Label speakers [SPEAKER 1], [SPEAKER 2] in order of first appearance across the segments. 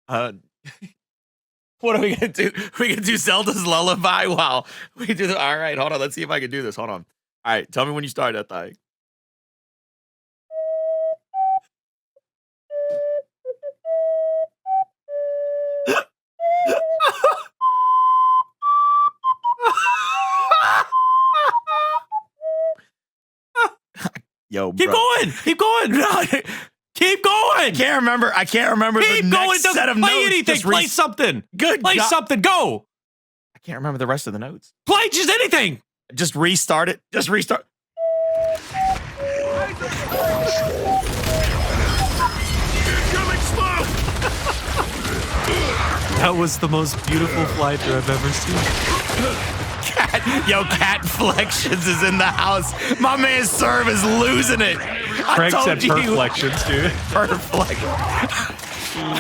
[SPEAKER 1] Uh, what are we gonna do? We gonna do Zelda's Lullaby while we do the. All right, hold on. Let's see if I can do this. Hold on. All right, tell me when you start that thing. Yo,
[SPEAKER 2] keep going. Keep going. Keep going.
[SPEAKER 1] I can't remember.
[SPEAKER 2] Keep
[SPEAKER 1] the
[SPEAKER 2] going.
[SPEAKER 1] next set of
[SPEAKER 2] play
[SPEAKER 1] notes.
[SPEAKER 2] anything. Play something.
[SPEAKER 1] Good.
[SPEAKER 2] Play something. Go.
[SPEAKER 1] I can't remember the rest of the notes.
[SPEAKER 2] Play just anything.
[SPEAKER 1] Just restart it. Just restart.
[SPEAKER 2] That was the most beautiful flight I've ever seen.
[SPEAKER 1] Cat Flections is in the house. My man Serve is losing it.
[SPEAKER 2] Craig said Perflections, dude.
[SPEAKER 1] Perflection.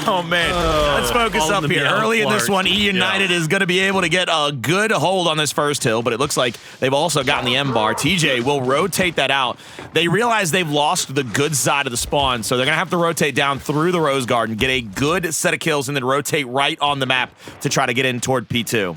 [SPEAKER 1] Oh, man. Let's focus up here. Early in this one, eUnited is going to be able to get a good hold on this first hill, but it looks like they've also gotten the M bar. TJ will rotate that out. They realize they've lost the good side of the spawn, so they're going to have to rotate down through the Rose Garden, get a good set of kills, and then rotate right on the map to try to get in toward P2.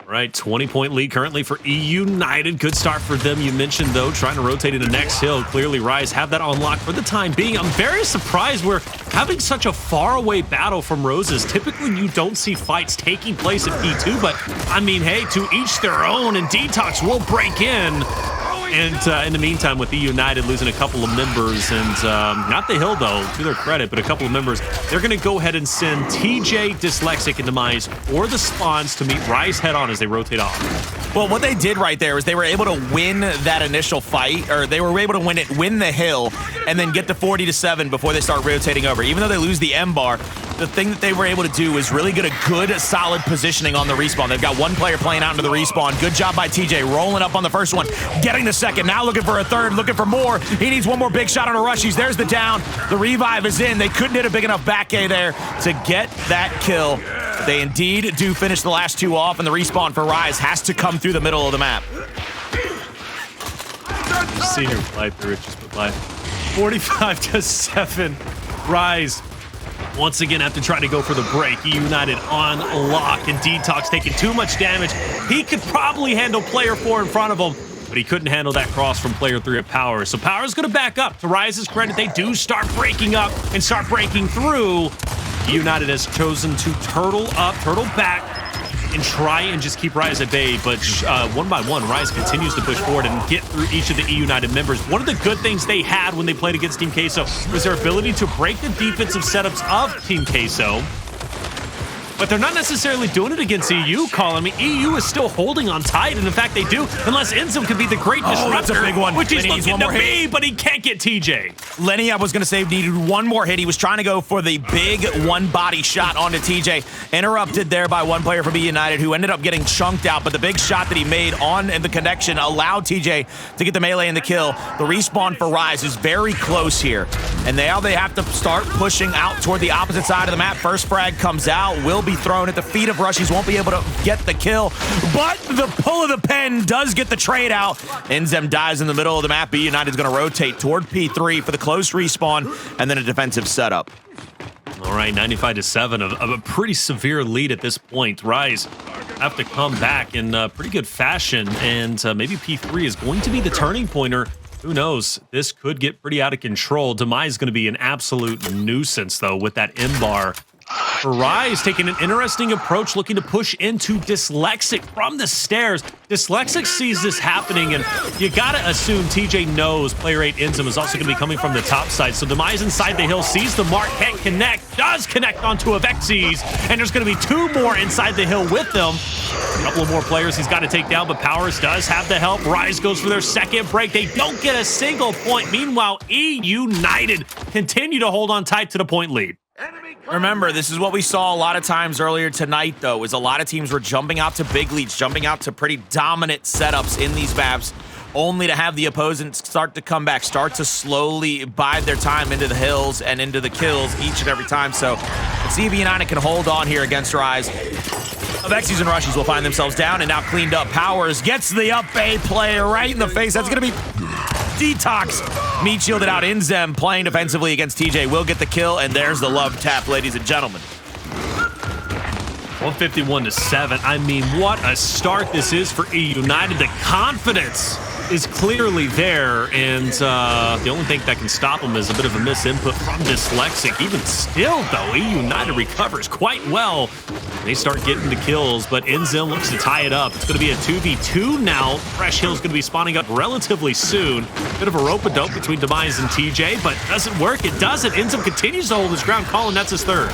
[SPEAKER 2] Right, 20-point lead currently for eUnited. Good start for them. You mentioned, though, trying to rotate into next hill. Clearly, RushieZ have that unlocked for the time being. I'm very surprised we're having such a faraway battle from Roses. Typically, you don't see fights taking place at P2, but, I mean, hey, to each their own, and DeTox will break in. And in the meantime, with eUnited losing a couple of members, and not the hill, though, to their credit, but a couple of members, they're going to go ahead and send TJ, Dyslexic, and Demise or the spawns to meet RushieZ head-on as they rotate off.
[SPEAKER 1] Well, what they did right there is they were able to win that initial fight, or they were able to win the hill, and then get to 40-7 before they start rotating over. Even though they lose the M bar, the thing that they were able to do is really get a good, solid positioning on the respawn. They've got one player playing out into the respawn. Good job by TJ, rolling up on the first one, getting the second, now looking for a third, looking for more. He needs one more big shot on a RushieZ. There's the down. The revive is in. They couldn't hit a big enough back A there to get that kill. They indeed do finish the last two off, and the respawn for RushieZ has to come through the middle of the map.
[SPEAKER 2] Just see her fly through it, just by 45-7. RushieZ once again have to try to go for the break. eUnited on lock, and DeTox taking too much damage. He could probably handle player 4 in front of him, but he couldn't handle that cross from player 3 at Powerz. So Powerz going to back up. To RushieZ's credit, they do start breaking up and start breaking through. eUnited has chosen to turtle back, and try and just keep RushieZ at bay, but one by one, RushieZ continues to push forward and get through each of the eUnited members. One of the good things they had when they played against Team Queso was their ability to break the defensive setups of Team Queso. But they're not necessarily doing it against EU, Colin. I mean, EU is still holding on tight, and in fact they do, unless INZEM can be the great disruptor,
[SPEAKER 1] that's a big one.
[SPEAKER 2] which he's
[SPEAKER 1] Lenny
[SPEAKER 2] looking to be, but he can't get TJ.
[SPEAKER 1] Lenny, I was going to say, needed one more hit. He was trying to go for the big one-body shot onto TJ. Interrupted there by one player from eUnited, who ended up getting chunked out, but the big shot that he made on the connection allowed TJ to get the melee and the kill. The respawn for RushieZ is very close here, and now they have to start pushing out toward the opposite side of the map. First frag comes out, will be thrown at the feet of RushieZ, won't be able to get the kill, but the pull of the pen does get the trade out. INZEM dies in the middle of the map. eUnited is going to rotate toward P3 for the close respawn, and then a defensive setup.
[SPEAKER 2] All right, 95-7 of a pretty severe lead at this point. RushieZ have to come back in pretty good fashion, and maybe P3 is going to be the turning pointer. Who knows? This could get pretty out of control. Demise is going to be an absolute nuisance, though, with that M-bar. For RushieZ taking an interesting approach, looking to push into Dyslexic from the stairs. Dyslexic sees this happening, and you gotta assume TJ knows player 8 INZEM is also gonna be coming from the top side. So Demise inside the hill, sees the mark, can't connect, does connect onto Avexys, and there's gonna be two more inside the hill with them. A couple of more players he's got to take down, but Powerz does have the help. RushieZ goes for their second break. They don't get a single point. Meanwhile, eUnited continue to hold on tight to the point lead.
[SPEAKER 1] Remember, this is what we saw a lot of times earlier tonight, though, is a lot of teams were jumping out to big leads, jumping out to pretty dominant setups in these maps, only to have the opponents start to come back, start to slowly bide their time into the hills and into the kills each and every time. So let's see if eUnited can hold on here against RushieZ. Avexys and RushieZ will find themselves down and now cleaned up. Powerz gets the up A play right in the face. That's going to be DeTox. Meat shielded out INZEM, playing defensively against TJ, will get the kill, and there's the love tap, ladies and gentlemen.
[SPEAKER 2] 151-7. I mean, what a start this is for eUnited. The confidence is clearly there, and the only thing that can stop them is a bit of a misinput from Dyslexic. Even still, though, eUnited recovers quite well. They start getting the kills, but INZEM looks to tie it up. It's going to be a 2v2 now. Fresh Hill's going to be spawning up relatively soon. Bit of a rope-a-dope between Demise and TJ, but doesn't work. It doesn't. INZEM continues to hold his ground. Colin, that's his third.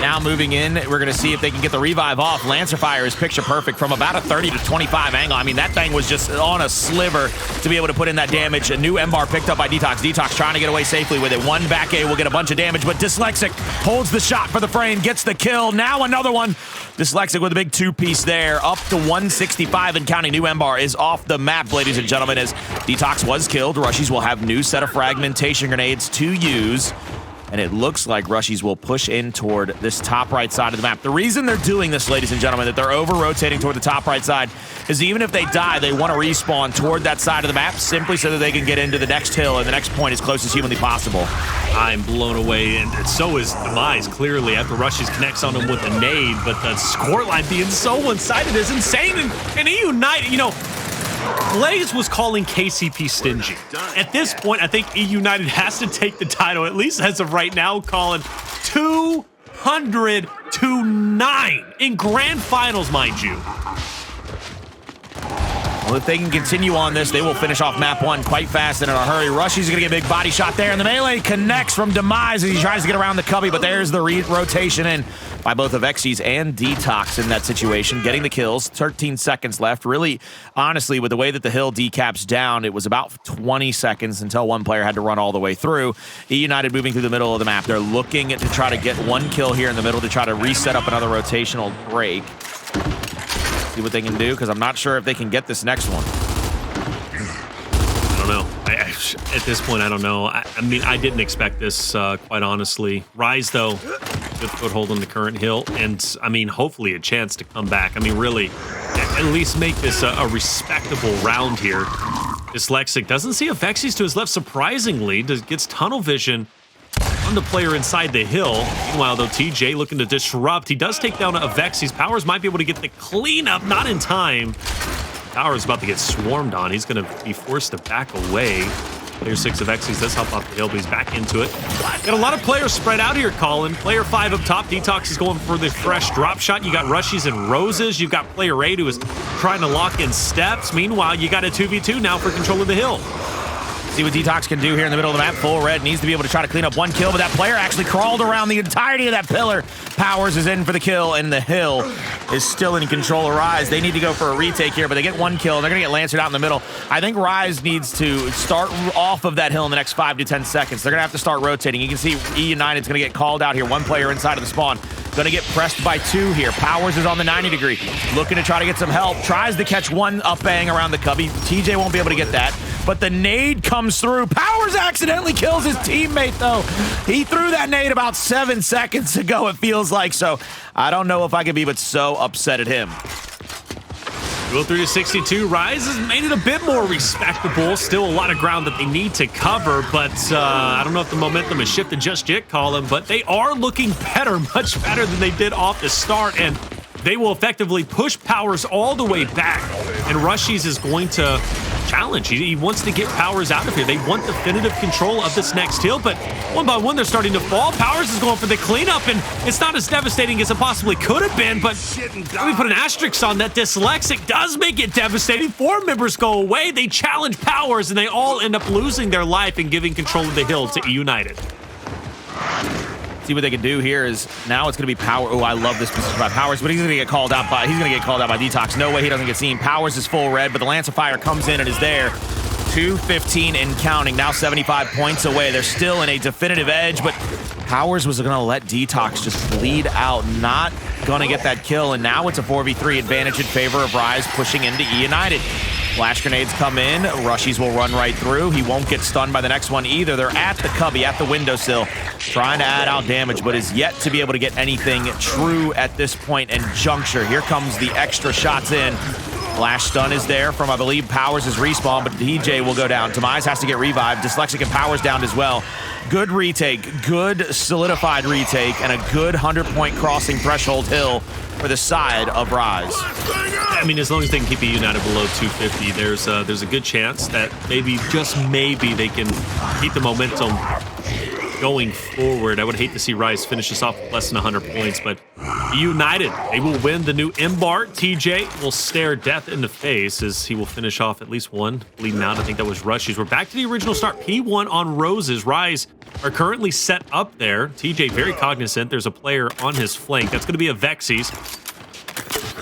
[SPEAKER 1] Now moving in, we're going to see if they can get the revive off. Lancer Fire is picture perfect from about a 30 to 25 angle. I mean, that thing was just on a sliver to be able to put in that damage. A new M-bar picked up by DeTox. DeTox trying to get away safely with it. One back A will get a bunch of damage, but Dyslexic holds the shot for the frame, gets the kill. Now another one. Dyslexic with a big two-piece there, up to 165 and counting. New M-bar is off the map, ladies and gentlemen, as DeTox was killed. RushieZ will have new set of fragmentation grenades to use. And it looks like RushieZ will push in toward this top right side of the map. The reason they're doing this, ladies and gentlemen, that they're over-rotating toward the top right side is even if they die, they want to respawn toward that side of the map simply so that they can get into the next hill and the next point as close as humanly possible. I'm
[SPEAKER 2] blown away, and so is Demise, clearly, after RushieZ connects on him with a nade, but the scoreline being so one-sided is insane. And eUnited, you know, Blaze was calling KCP stingy. At this point, I think eUnited has to take the title, at least as of right now, Colin. 200-9 in grand finals, mind you.
[SPEAKER 1] Well, if they can continue on this, they will finish off map 1 quite fast and in a hurry. RushieZ going to get a big body shot there, and the melee connects from Demise as he tries to get around the cubby, but there's the rotation in by both Avexys and DeTox in that situation, getting the kills. 13 seconds left. Really, honestly, with the way that the hill decaps down, it was about 20 seconds until one player had to run all the way through. eUnited moving through the middle of the map. They're looking to try to get one kill here in the middle to try to reset up another rotational break. See what they can do, because I'm not sure if they can get this next one.
[SPEAKER 2] I don't know. At this point, I don't know. I mean, I didn't expect this, quite honestly. RushieZ, though, good foothold on the current hill, and, I mean, hopefully a chance to come back. I mean, really, at least make this a respectable round here. Dyslexic doesn't see Avexys to his left, surprisingly. Gets tunnel vision on the player inside the hill. Meanwhile, though, TJ looking to disrupt. He does take down Avexys. Powerz might be able to get the cleanup, not in time. Powerz about to get swarmed on. He's going to be forced to back away. Player 6 of Avexys does help off the hill, but he's back into it. Got a lot of players spread out here, Colin. Player 5 up top. DeTox is going for the fresh drop shot. You got RushieZ and Roses. You've got player 8 who is trying to lock in steps. Meanwhile, you got a 2v2 now for control of the hill.
[SPEAKER 1] See what DeTox can do here in the middle of the map. Full red needs to be able to try to clean up one kill, but that player actually crawled around the entirety of that pillar. Powerz is in for the kill, and the hill is still in control of RushieZ. They need to go for a retake here, but they get one kill. They're going to get Lancered out in the middle. I think RushieZ needs to start off of that hill in the next 5 to 10 seconds. They're going to have to start rotating. You can see eUnited's going to get called out here. One player inside of the spawn. Going to get pressed by 2 here. Powerz is on the 90 degree. Looking to try to get some help. Tries to catch one up bang around the cubby. TJ won't be able to get that. But the nade comes through. Powerz accidentally kills his teammate, though. He threw that nade about 7 seconds ago, it feels like. So I don't know if I could be but so upset at him.
[SPEAKER 2] Go through to 62. RushieZ has made it a bit more respectable. Still a lot of ground that they need to cover, but I don't know if the momentum has shifted just yet, Colin, but they are looking better, much better than they did off the start, and they will effectively push Powerz all the way back, and RushieZ is going to challenge. He wants to get Powerz out of here. They want definitive control of this next hill, but one by one they're starting to fall. Powerz is going for the cleanup, and it's not as devastating as it possibly could have been, but let me put an asterisk on that. Dyslexic does make it devastating. 4 members go away. They challenge Powerz, and they all end up losing their life and giving control of the hill to eUnited.
[SPEAKER 1] See what they can do here is now it's going to be Power. Oh, I love this position by Powerz, but he's going to get called out by DeTox. No way he doesn't get seen. Powerz is full red, but the Lance of Fire comes in and is there. 2:15 and counting. Now 75 points away. They're still in a definitive edge, but Powerz was going to let DeTox just bleed out. Not going to get that kill, and now it's a 4v3 advantage in favor of RushieZ pushing into eUnited. Flash grenades come in. RushieZ will run right through. He won't get stunned by the next one either. They're at the cubby, at the windowsill, trying to add out damage, but is yet to be able to get anything true at this point and juncture. Here comes the extra shots in. Flash stun is there from, I believe, Powerz' respawn, but DJ will go down. Demise has to get revived. Dyslexic and Powerz down as well. Good retake, good solidified retake, and a good 100-point crossing threshold hill for the side of RushieZ.
[SPEAKER 2] I mean, as long as they can keep eUnited below 250, there's a good chance that maybe, just maybe, they can keep the momentum going forward. I would hate to see RushieZ finish this off with less than 100 points, but eUnited, they will win the new Embark. TJ will stare death in the face as he will finish off at least one bleeding out. I think that was RushieZ. We're back to the original start. P1 on Roses. RushieZ are currently set up there. TJ very cognizant. There's a player on his flank. That's going to be Avexys.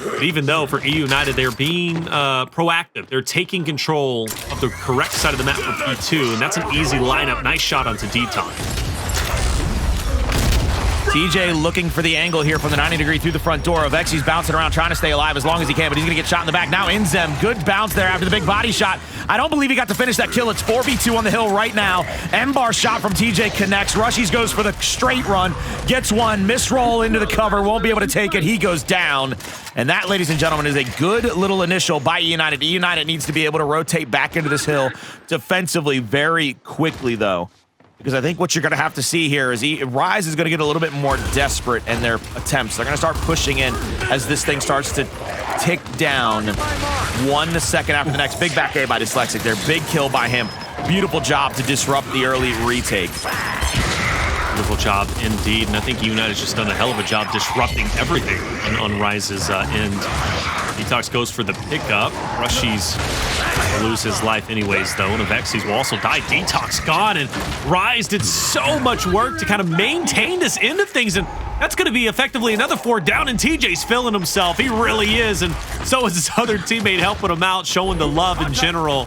[SPEAKER 2] But even though for eUnited, they're being proactive. They're taking control of the correct side of the map for P2, and that's an easy lineup. Nice shot onto DeTox.
[SPEAKER 1] TJ looking for the angle here from the 90-degree through the front door. Avexys bouncing around, trying to stay alive as long as he can, but he's going to get shot in the back. Now INZEM, good bounce there after the big body shot. I don't believe he got to finish that kill. It's 4v2 on the hill right now. M-bar shot from TJ connects. RushieZ goes for the straight run, gets one, misroll into the cover, won't be able to take it. He goes down. And that, ladies and gentlemen, is a good little initial by eUnited. eUnited needs to be able to rotate back into this hill defensively very quickly, though. Because I think what you're going to have to see here is RushieZ is going to get a little bit more desperate in their attempts. They're going to start pushing in as this thing starts to tick down 1 second after the next. Big back A by Dyslexic there. Big kill by him. Beautiful job to disrupt the early retake.
[SPEAKER 2] Beautiful job indeed. And I think eUnited has just done a hell of a job disrupting everything on RushieZ's end. DeTox goes for the pickup. RushieZ will lose his life anyways, though, and Avexys will also die. DeTox gone, and RushieZ did so much work to kind of maintain this end of things, and that's going to be effectively another 4 down, and TJ's feeling himself. He really is, and so is his other teammate helping him out, showing the love in general.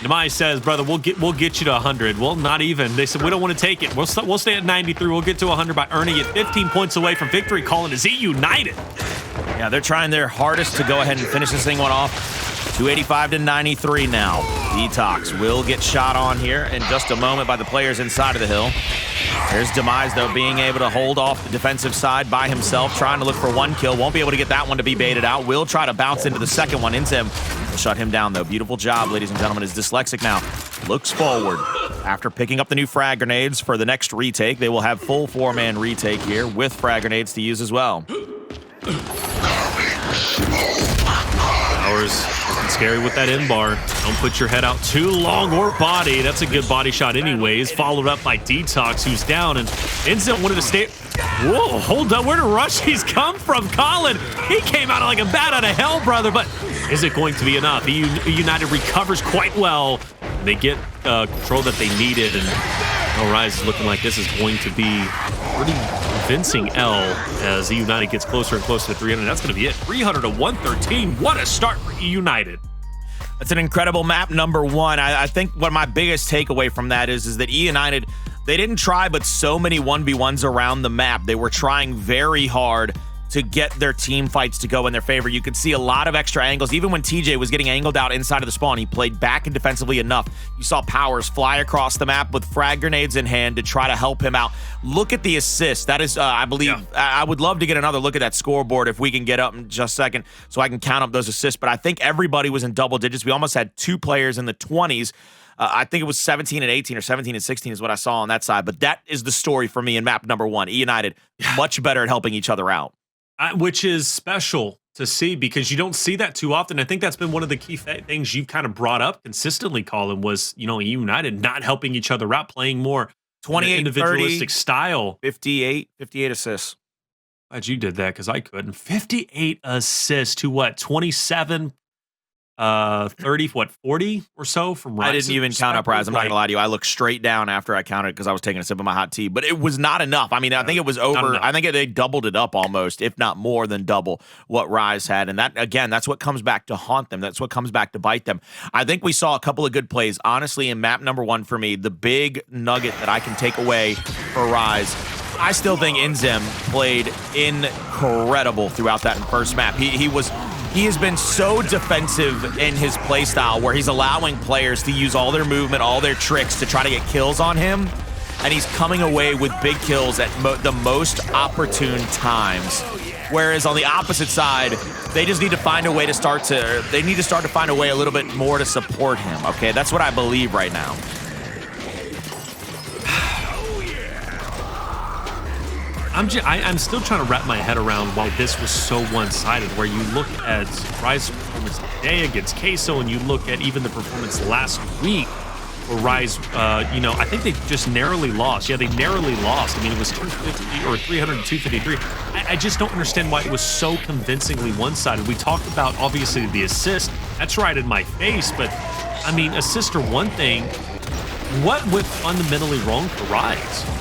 [SPEAKER 2] Demise says, brother, we'll get you to 100. Well, not even. They said, we don't want to take it. We'll stay at 93. We'll get to 100 by earning it. 15 points away from victory. Calling is eUnited.
[SPEAKER 1] Yeah, they're trying their hardest to go ahead and finish this thing one off. 285 to 93 now. DeTox will get shot on here in just a moment by the players inside of the hill. There's Demise, though, being able to hold off the defensive side by himself, trying to look for 1 kill. Won't be able to get that one to be baited out. Will try to bounce into the second one. INZEM will shut him down, though. Beautiful job, ladies and gentlemen, as Dyslexic now looks forward. After picking up the new frag grenades for the next retake, they will have full 4-man retake here with frag grenades to use as well.
[SPEAKER 2] Powerz looking scary with that in-bar. Don't put your head out too long or body. That's a good body shot anyways. Followed up by DeTox, who's down, and INZEM wanted to stay. Whoa, hold up. Where did RushieZ come from? Colin, he came out like a bat out of hell, brother, but is it going to be enough? eUnited recovers quite well. They get control that they needed, and RushieZ is looking like this is going to be pretty convincing L as eUnited gets closer and closer to 300. That's going to be it. 300 to 113. What a start for eUnited.
[SPEAKER 1] That's an incredible map number 1. I think what my biggest takeaway from that is that eUnited, they didn't try but so many 1v1s around the map. They were trying very hard to get their team fights to go in their favor. You could see a lot of extra angles. Even when TJ was getting angled out inside of the spawn, he played back and defensively enough. You saw Powerz fly across the map with frag grenades in hand to try to help him out. Look at the assist. That is, I believe, I would love to get another look at that scoreboard if we can get up in just a second so I can count up those assists. But I think everybody was in double digits. We almost had 2 players in the 20s. I think it was 17 and 18 or 17 and 16 is what I saw on that side. But that is the story for me in map number 1. eUnited, much better at helping each other out.
[SPEAKER 2] Which is special to see because you don't see that too often. I think that's been one of the key things you've kind of brought up consistently, Colin, was, eUnited not helping each other out, playing more
[SPEAKER 1] 28
[SPEAKER 2] individualistic
[SPEAKER 1] 30,
[SPEAKER 2] style.
[SPEAKER 1] 58 assists.
[SPEAKER 2] Glad you did that because I couldn't. 58 assists to what? 27, 30, 40 or so from RushieZ.
[SPEAKER 1] I didn't even count up RushieZ. I'm not going to lie to you. I looked straight down after I counted because I was taking a sip of my hot tea, but it was not enough. I mean, I think it was over. I think they doubled it up almost, if not more than double what RushieZ had. And that, again, that's what comes back to haunt them. That's what comes back to bite them. I think we saw a couple of good plays. Honestly, in map number 1 for me, the big nugget that I can take away for RushieZ, I still think INZEM played incredible throughout that first map. He has been so defensive in his play style where he's allowing players to use all their movement, all their tricks to try to get kills on him. And he's coming away with big kills at the most opportune times Whereas on the opposite side, they just need to find a way to start to find a way a little bit more to support him, okay? That's what I believe right now.
[SPEAKER 2] I'm still trying to wrap my head around why this was so one-sided, where you look at RushieZ's performance today against Queso, and you look at even the performance last week where RushieZ, you know, I think they just narrowly lost. Yeah, they narrowly lost. I mean, it was 250 or 300 to 253. I just don't understand why it was so convincingly one-sided. We talked about, obviously, the assist. That's right in my face, but, I mean, assists are one thing. What went fundamentally wrong for RushieZ?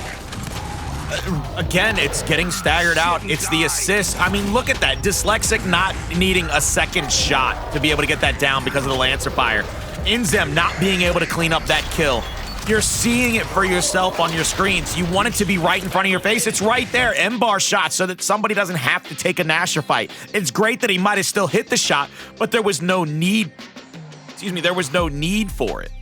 [SPEAKER 1] Again, it's getting staggered out. It's the assist. I mean, look at that. Dyslexic not needing a second shot to be able to get that down because of the Lancer fire. INZEM not being able to clean up that kill. You're seeing it for yourself on your screens. You want it to be right in front of your face. It's right there. M-bar shot so that somebody doesn't have to take a Nasher fight. It's great that he might have still hit the shot, but there was no need. Excuse me, there was no need for it.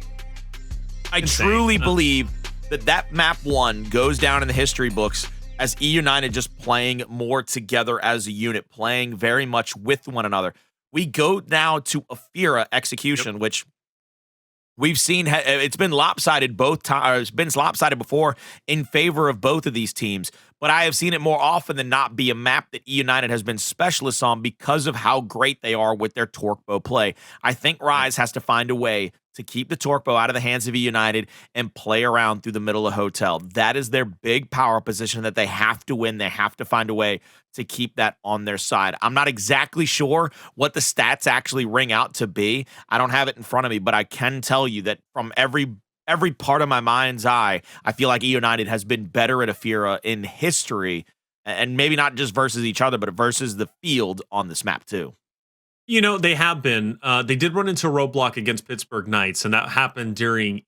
[SPEAKER 1] I truly believe that map 1 goes down in the history books as eUnited just playing more together as a unit, playing very much with one another. We go now to Ephyra execution, which we've seen it's been lopsided both times. It's been lopsided before in favor of both of these teams, but I have seen it more often than not be a map that eUnited has been specialists on because of how great they are with their torque bow play. I think RushieZ has to find a way to keep the torque bow out of the hands of eUnited and play around through the middle of Hotel. That is their big power position that they have to win. They have to find a way to keep that on their side. I'm not exactly sure what the stats actually ring out to be. I don't have it in front of me, but I can tell you that from every part of my mind's eye, I feel like eUnited has been better at Ephyra in history, and maybe not just versus each other, but versus the field on this map too.
[SPEAKER 2] You know, they have been. They did run into a roadblock against Pittsburgh Knights, and that happened during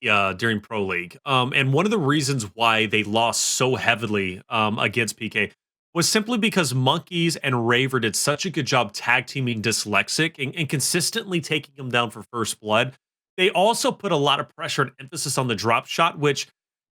[SPEAKER 2] Pro League. And one of the reasons why they lost so heavily against PK was simply because Monkeys and Raver did such a good job tag teaming Dyslexic and consistently taking him down for first blood. They also put a lot of pressure and emphasis on the drop shot, which,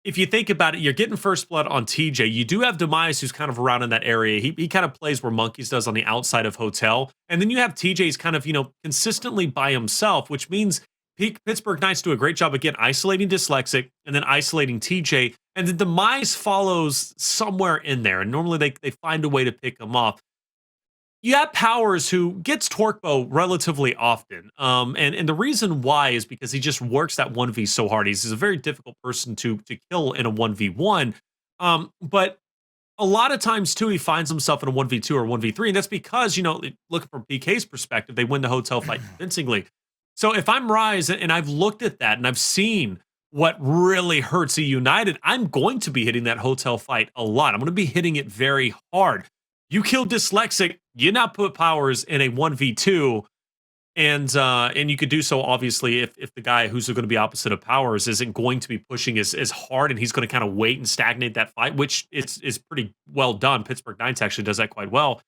[SPEAKER 2] if you think about it, you're getting first blood on TJ. You do have Demise, who's kind of around in that area. He kind of plays where Monkeys does on the outside of Hotel. And then you have TJ's kind of, you know, consistently by himself, which means Pittsburgh Knights do a great job, again, isolating Dyslexic and then isolating TJ. And then Demise follows somewhere in there. And normally they find a way to pick him off. You have Powerz, who gets torque bow relatively often. And the reason why is because he just works that 1v so hard. He's a very difficult person to kill in a 1v1. But a lot of times, too, he finds himself in a 1v2 or 1v3. And that's because, you know, looking from PK's perspective, they win the Hotel fight convincingly. So if I'm RushieZ and I've looked at that and I've seen what really hurts eUnited, I'm going to be hitting that Hotel fight a lot. I'm going to be hitting it very hard. You kill Dyslexic, you now put Powerz in a 1v2, and you could do so, obviously, if the guy who's going to be opposite of Powerz isn't going to be pushing as hard, and he's going to kind of wait and stagnate that fight, which is pretty well done. Pittsburgh Knights actually does that quite well.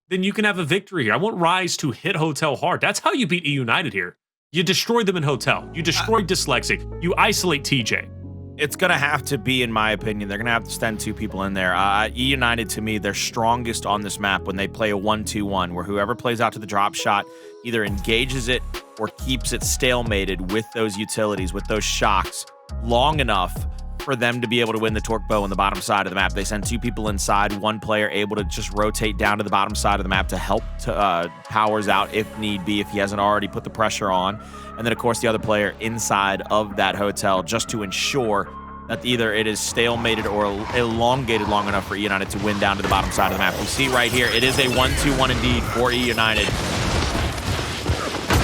[SPEAKER 2] Then you can have a victory here. I want RushieZ to hit Hotel hard. That's how you beat eUnited here. You destroy them in Hotel. You destroy Dyslexic. You isolate TJ.
[SPEAKER 1] It's going to have to be, in my opinion, they're going to have to send 2 people in there. eUnited, to me, they're strongest on this map when they play a 1-2-1, where whoever plays out to the drop shot either engages it or keeps it stalemated with those utilities, with those shocks, long enough for them to be able to win the torque bow on the bottom side of the map. They send 2 people inside, 1 player able to just rotate down to the bottom side of the map to help Powerz out if need be, if he hasn't already put the pressure on. And then, of course, the other player inside of that Hotel just to ensure that either it is stalemated or elongated long enough for eUnited to win down to the bottom side of the map. We see right here, it is a 1-2-1 indeed for eUnited.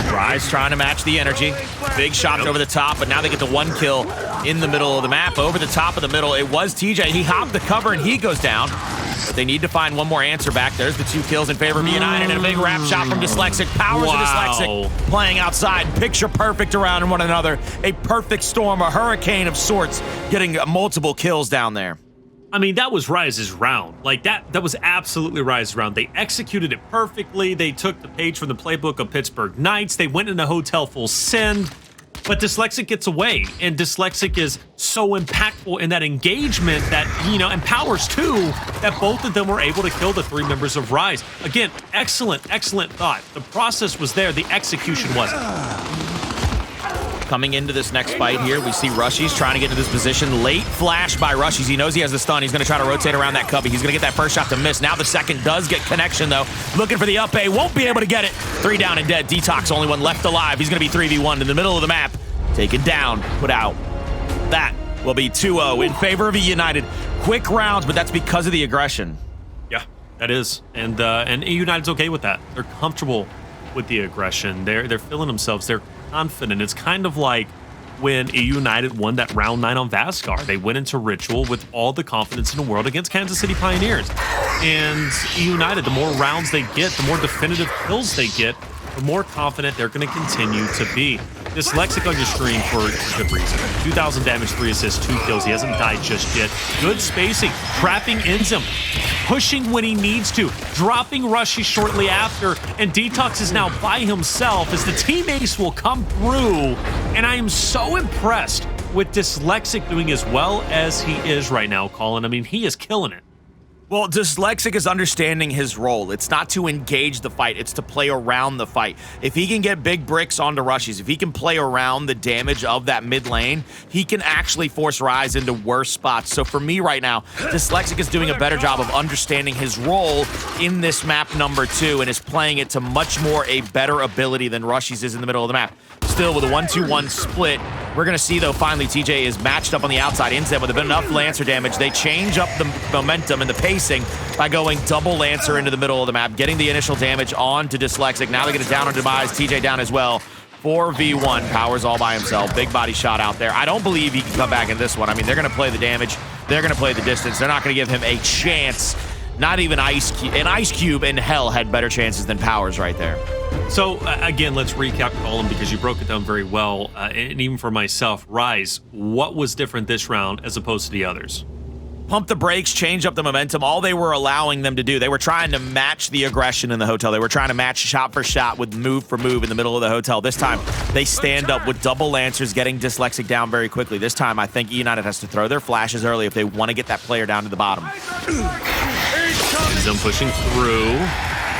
[SPEAKER 1] RushieZ trying to match the energy. Big shot over the top, but now they get the 1 kill in the middle of the map. Over the top of the middle, it was TJ. He hopped the cover and he goes down. But they need to find one more answer back. There's the 2 kills in favor of eUnited and a big wrap shot from Dyslexic. Powerz and Dyslexic playing outside. Picture perfect around one another. A perfect storm, a hurricane of sorts, getting multiple kills down there.
[SPEAKER 2] I mean, that was RushieZ's round. Like, that was absolutely RushieZ's round. They executed it perfectly. They took the page from the playbook of Pittsburgh Knights. They went into Hotel full send. But Dyslexic gets away, and Dyslexic is so impactful in that engagement that, you know, and Powerz too, that both of them were able to kill the 3 members of RushieZ. Again, excellent thought. The process was there, the execution wasn't.
[SPEAKER 1] Coming into this next fight here, we see RushieZ trying to get into this position. Late flash by RushieZ. He knows he has the stun. He's going to try to rotate around that cubby. He's going to get that first shot to miss. Now the second does get connection, though. Looking for the up A. Won't be able to get it. 3 down and dead. DeTox, only one left alive. He's going to be 3v1 in the middle of the map. Taken down. Put out. That will be 2-0 in favor of eUnited. Quick rounds, but that's because of the aggression.
[SPEAKER 2] Yeah, that is. And eUnited's okay with that. They're comfortable with the aggression. They're feeling themselves. They're confident. It's kind of like when eUnited won that round 9 on Vasgar. They went into Ritual with all the confidence in the world against Kansas City Pioneers. And eUnited, the more rounds they get, the more definitive kills they get, the more confident they're going to continue to be. Dyslexic on your stream for good reason. 2,000 damage, 3 assists, 2 kills. He hasn't died just yet. Good spacing, trapping INZEM, pushing when he needs to, dropping RushieZ shortly after, and DeTox is now by himself as the team ace will come through. And I am so impressed with Dyslexic doing as well as he is right now, Colin. I mean, he is killing it.
[SPEAKER 1] Well, Dyslexic is understanding his role. It's not to engage the fight, it's to play around the fight. If he can get big bricks onto RushieZ, if he can play around the damage of that mid lane, he can actually force RushieZ into worse spots. So for me right now, Dyslexic is doing a better job of understanding his role in this map number 2 and is playing it to much more a better ability than RushieZ is in the middle of the map. Still with a 1-2-1 split, we're going to see, though, finally TJ is matched up on the outside. INZEM with enough Lancer damage. They change up the momentum and the pacing by going double Lancer into the middle of the map, getting the initial damage onto Dyslexic. Now they get it down on Demise. TJ down as well. 4v1. Powerz all by himself. Big body shot out there. I don't believe he can come back in this one. I mean, they're going to play the damage. They're going to play the distance. They're not going to give him a chance. Not even an Ice Cube in hell had better chances than Powerz right there.
[SPEAKER 2] So, again, let's recap, Colin, because you broke it down very well. And even for myself, RushieZ, what was different this round as opposed to the others?
[SPEAKER 1] Pump the brakes, change up the momentum. All they were allowing them to do, they were trying to match the aggression in the hotel. They were trying to match shot for shot with move for move in the middle of the hotel. This time, they stand up with double Lancers, getting Dyslexic down very quickly. This time, I think eUnited has to throw their flashes early if they want to get that player down to the bottom.
[SPEAKER 2] INZEM pushing through.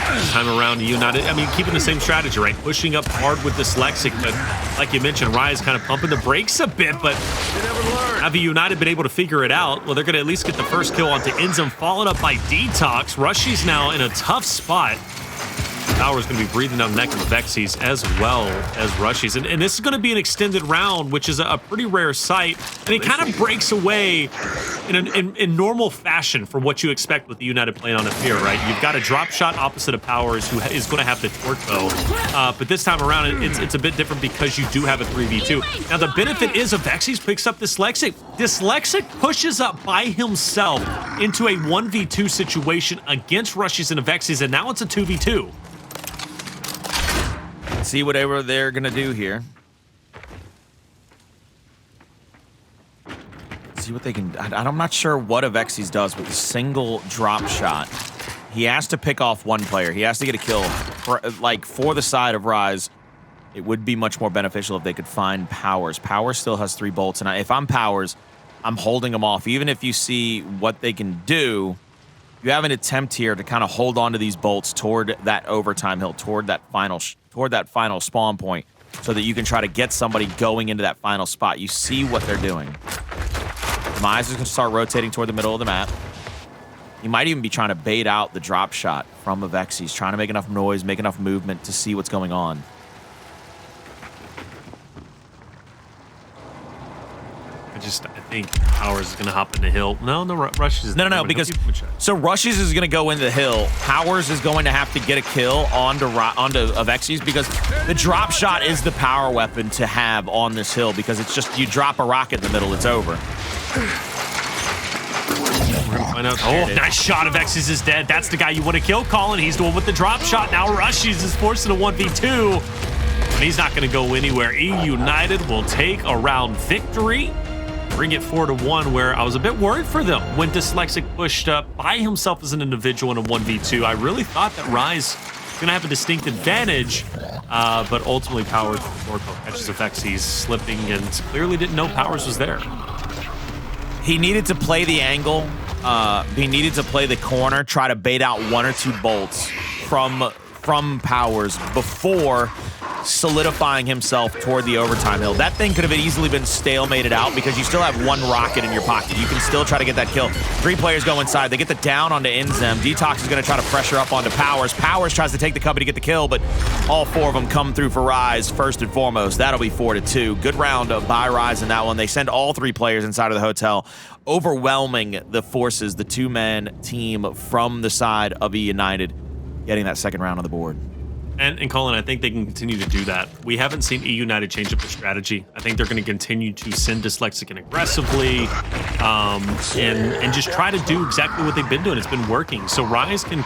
[SPEAKER 2] This time around, eUnited, I mean, keeping the same strategy, right? Pushing up hard with Dyslexic, but like you mentioned, RushieZ kind of pumping the brakes a bit, but have eUnited been able to figure it out? Well, they're going to at least get the first kill onto INZEM, followed up by DeTox. RushieZ now in a tough spot. Powerz going to be breathing down the neck of Avexys as well as RushieZ. And this is going to be an extended round, which is a pretty rare sight. And it kind of breaks away in normal fashion from what you expect with the United playing on Ephyra, right? You've got a drop shot opposite of Powerz, who is going to have the torque bow. But this time around, it's a bit different because you do have a 3v2. Now, the benefit is Avexys picks up Dyslexic. Dyslexic pushes up by himself into a 1v2 situation against RushieZ and Avexys, and now it's a 2v2.
[SPEAKER 1] See whatever they're going to do here. See what they can... I'm not sure what Avexys does with a single drop shot. He has to pick off one player. He has to get a kill. For the side of RushieZ, it would be much more beneficial if they could find Powerz. Powerz still has 3 bolts, and if I'm Powerz, I'm holding them off. Even if you see what they can do, you have an attempt here to kind of hold on to these bolts toward that overtime hill, toward that final spawn point, so that you can try to get somebody going into that final spot. You see what they're doing. Demise is going to start rotating toward the middle of the map. He might even be trying to bait out the drop shot from Avexys, trying to make enough noise, make enough movement to see what's going on.
[SPEAKER 2] I think Powerz is going to hop in the hill. No, RushieZ.
[SPEAKER 1] No, because so RushieZ is going to go into the hill. Powerz is going to have to get a kill onto Avexys, because the drop shot is the power weapon to have on this hill, because it's just you drop a rocket in the middle, it's over.
[SPEAKER 2] Oh, nice shot. Avexys is dead. That's the guy you want to kill, Colin. He's the one with the drop shot. Now RushieZ is forced into 1v2, but he's not going to go anywhere. eUnited will take a round victory. Bring it 4-1, where I was a bit worried for them when Dyslexic pushed up by himself as an individual in a 1v2. I really thought that RushieZ was going to have a distinct advantage, But ultimately, Powerz catches Avexys slipping and clearly didn't know Powerz was there.
[SPEAKER 1] He needed to play the angle. He needed to play the corner, try to bait out 1 or 2 bolts from Powerz before solidifying himself toward the overtime hill. That thing could have easily been stalemated out because you still have 1 rocket in your pocket. You can still try to get that kill. 3 players go inside. They get the down onto INZEM. DeTox is going to try to pressure up onto Powerz. Powerz tries to take the cover to get the kill, but all 4 of them come through for RushieZ first and foremost. That'll be 4-2. Good round by RushieZ in that one. They send all 3 players inside of the hotel, overwhelming the forces, the 2-man team from the side of eUnited, getting that second round on the board.
[SPEAKER 2] And Colin, I think they can continue to do that. We haven't seen eUnited change up their strategy. I think they're going to continue to send Dyslexic in aggressively and just try to do exactly what they've been doing. It's been working. So RushieZ can,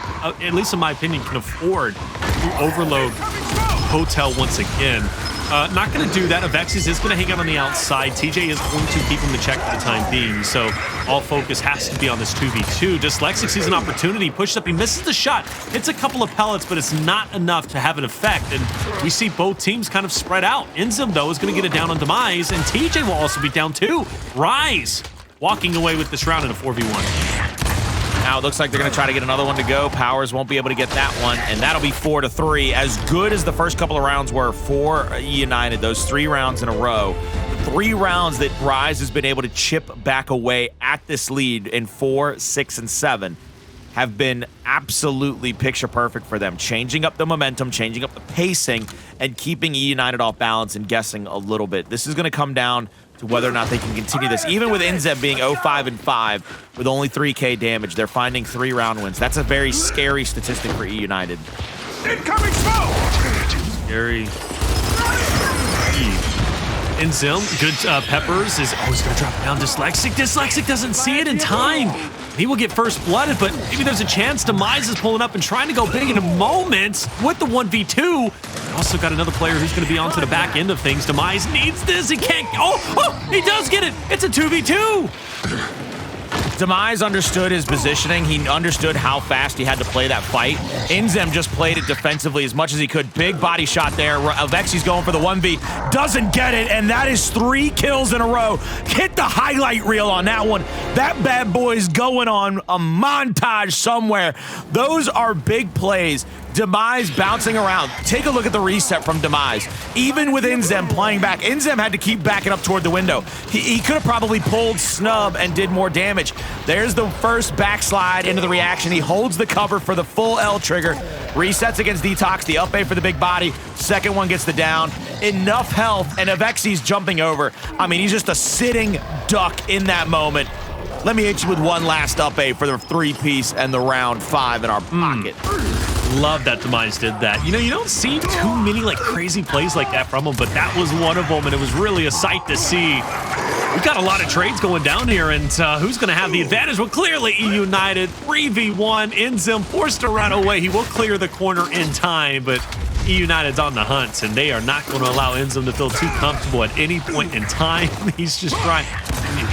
[SPEAKER 2] at least in my opinion, can afford to overload Hotel once again. Not going to do that. Avexys is going to hang out on the outside. TJ is going to keep him in check for the time being. So all focus has to be on this 2v2. Dyslexic sees an opportunity, pushes up, he misses the shot, hits a couple of pellets, but it's not enough to have an effect. And we see both teams kind of spread out. INZEM, though, is going to get it down on Demise, and TJ will also be down too. RushieZ walking away with this round in a 4v1.
[SPEAKER 1] Now it looks like they're going to try to get another one to go. Powerz won't be able to get that one, and that'll be 4-3. As good as the first couple of rounds were for eUnited, those 3 rounds in a row, the 3 rounds that RushieZ has been able to chip back away at this lead in 4, 6, and 7 have been absolutely picture perfect for them, changing up the momentum, changing up the pacing, and keeping eUnited off balance and guessing a little bit. This is going to come down to whether or not they can continue this. Even with INZEM being 0-5-5 with only 3K damage, they're finding 3 round wins. That's a very scary statistic for eUnited.
[SPEAKER 3] Incoming smoke!
[SPEAKER 2] Scary. INZEM, good Peppers is always going to drop down Dyslexic. Dyslexic doesn't see it in time. He will get first blooded, but maybe there's a chance. Demise is pulling up and trying to go big in a moment with the 1v2. Also got another player who's going to be onto the back end of things. Demise needs this. He can't. Oh, he does get it. It's a 2v2.
[SPEAKER 1] Demise understood his positioning. He understood how fast he had to play that fight. INZEM just played it defensively as much as he could. Big body shot there. Avexys going for the 1v. Doesn't get it, and that is 3 kills in a row. Hit the highlight reel on that one. That bad boy's going on a montage somewhere. Those are big plays. Demise bouncing around. Take a look at the reset from Demise. Even with INZEM playing back, INZEM had to keep backing up toward the window. He could have probably pulled snub and did more damage. There's the first backslide into the reaction. He holds the cover for the full L trigger. Resets against DeTox, the up A for the big body. Second one gets the down. Enough health, and Avexys jumping over. I mean, he's just a sitting duck in that moment. Let me hit you with one last up A for the 3-piece and the round 5 in our pocket.
[SPEAKER 2] Love that Demise did that. You know, you don't see too many like crazy plays like that from him, but that was one of them, and it was really a sight to see. We've got a lot of trades going down here, and who's going to have the advantage? Well, clearly eUnited, 3v1, INZEM forced to run away. He will clear the corner in time, but eUnited's on the hunt, and they are not going to allow INZEM to feel too comfortable at any point in time. He's just trying.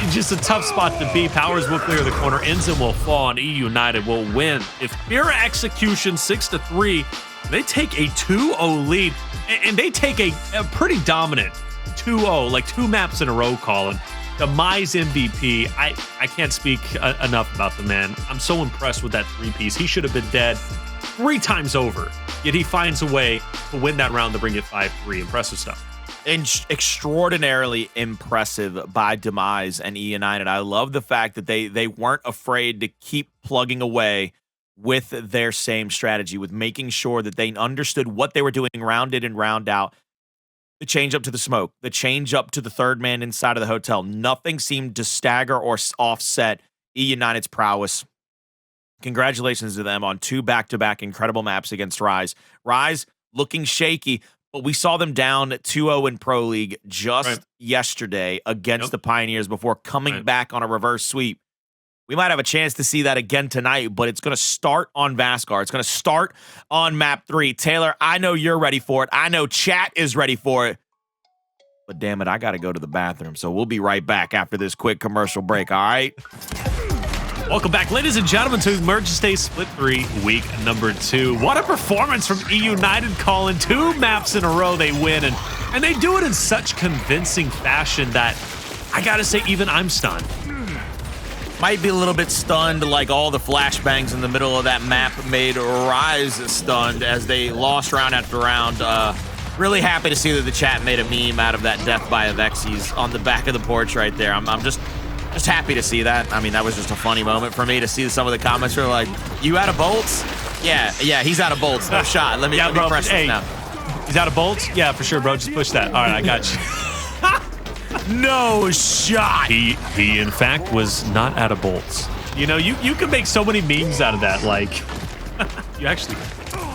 [SPEAKER 2] It's just a tough spot to be. Powerz will clear the corner. INZEM will fall, and eUnited will win. Ephyra execution 6-3. They take a 2-0 lead, and they take a pretty dominant 2-0, like 2 maps in a row, Colin. Demise MVP. I can't speak enough about the man. I'm so impressed with that 3-piece. He should have been dead 3 times over, yet he finds a way to win that round to bring it 5-3. Impressive stuff.
[SPEAKER 1] Extraordinarily impressive by Demise and eUnited. I love the fact that they weren't afraid to keep plugging away with their same strategy, with making sure that they understood what they were doing round in and round out. The change up to the smoke, the change up to the 3rd man inside of the hotel. Nothing seemed to stagger or offset eUnited's prowess. Congratulations to them on 2 back-to-back incredible maps against RushieZ. RushieZ looking shaky, but we saw them down 2-0 in Pro League just yesterday against the Pioneers before coming back on a reverse sweep. We might have a chance to see that again tonight, but it's going to start on Vasgar. It's going to start on map 3. Taylor, I know you're ready for it. I know chat is ready for it. But damn it, I got to go to the bathroom. So we'll be right back after this quick commercial break, all right?
[SPEAKER 2] Welcome back, ladies and gentlemen, to Emergence Day Split 3, week number 2. What a performance from eUnited, calling 2 maps in a row they win, and they do it in such convincing fashion that I gotta say, even I'm stunned.
[SPEAKER 1] Might be a little bit stunned, like all the flashbangs in the middle of that map made RushieZ stunned as they lost round after round. Really happy to see that the chat made a meme out of that death by Avexys on the back of the porch right there. I'm just happy to see that. I mean, that was just a funny moment for me to see some of the comments were like, "You out of bolts?" Yeah, he's out of bolts. No shot. Let me press this now.
[SPEAKER 2] He's out of bolts? Yeah, for sure, bro. Just push that. All right, I got you.
[SPEAKER 1] No shot.
[SPEAKER 2] He in fact was not out of bolts. You know, you can make so many memes out of that. Like,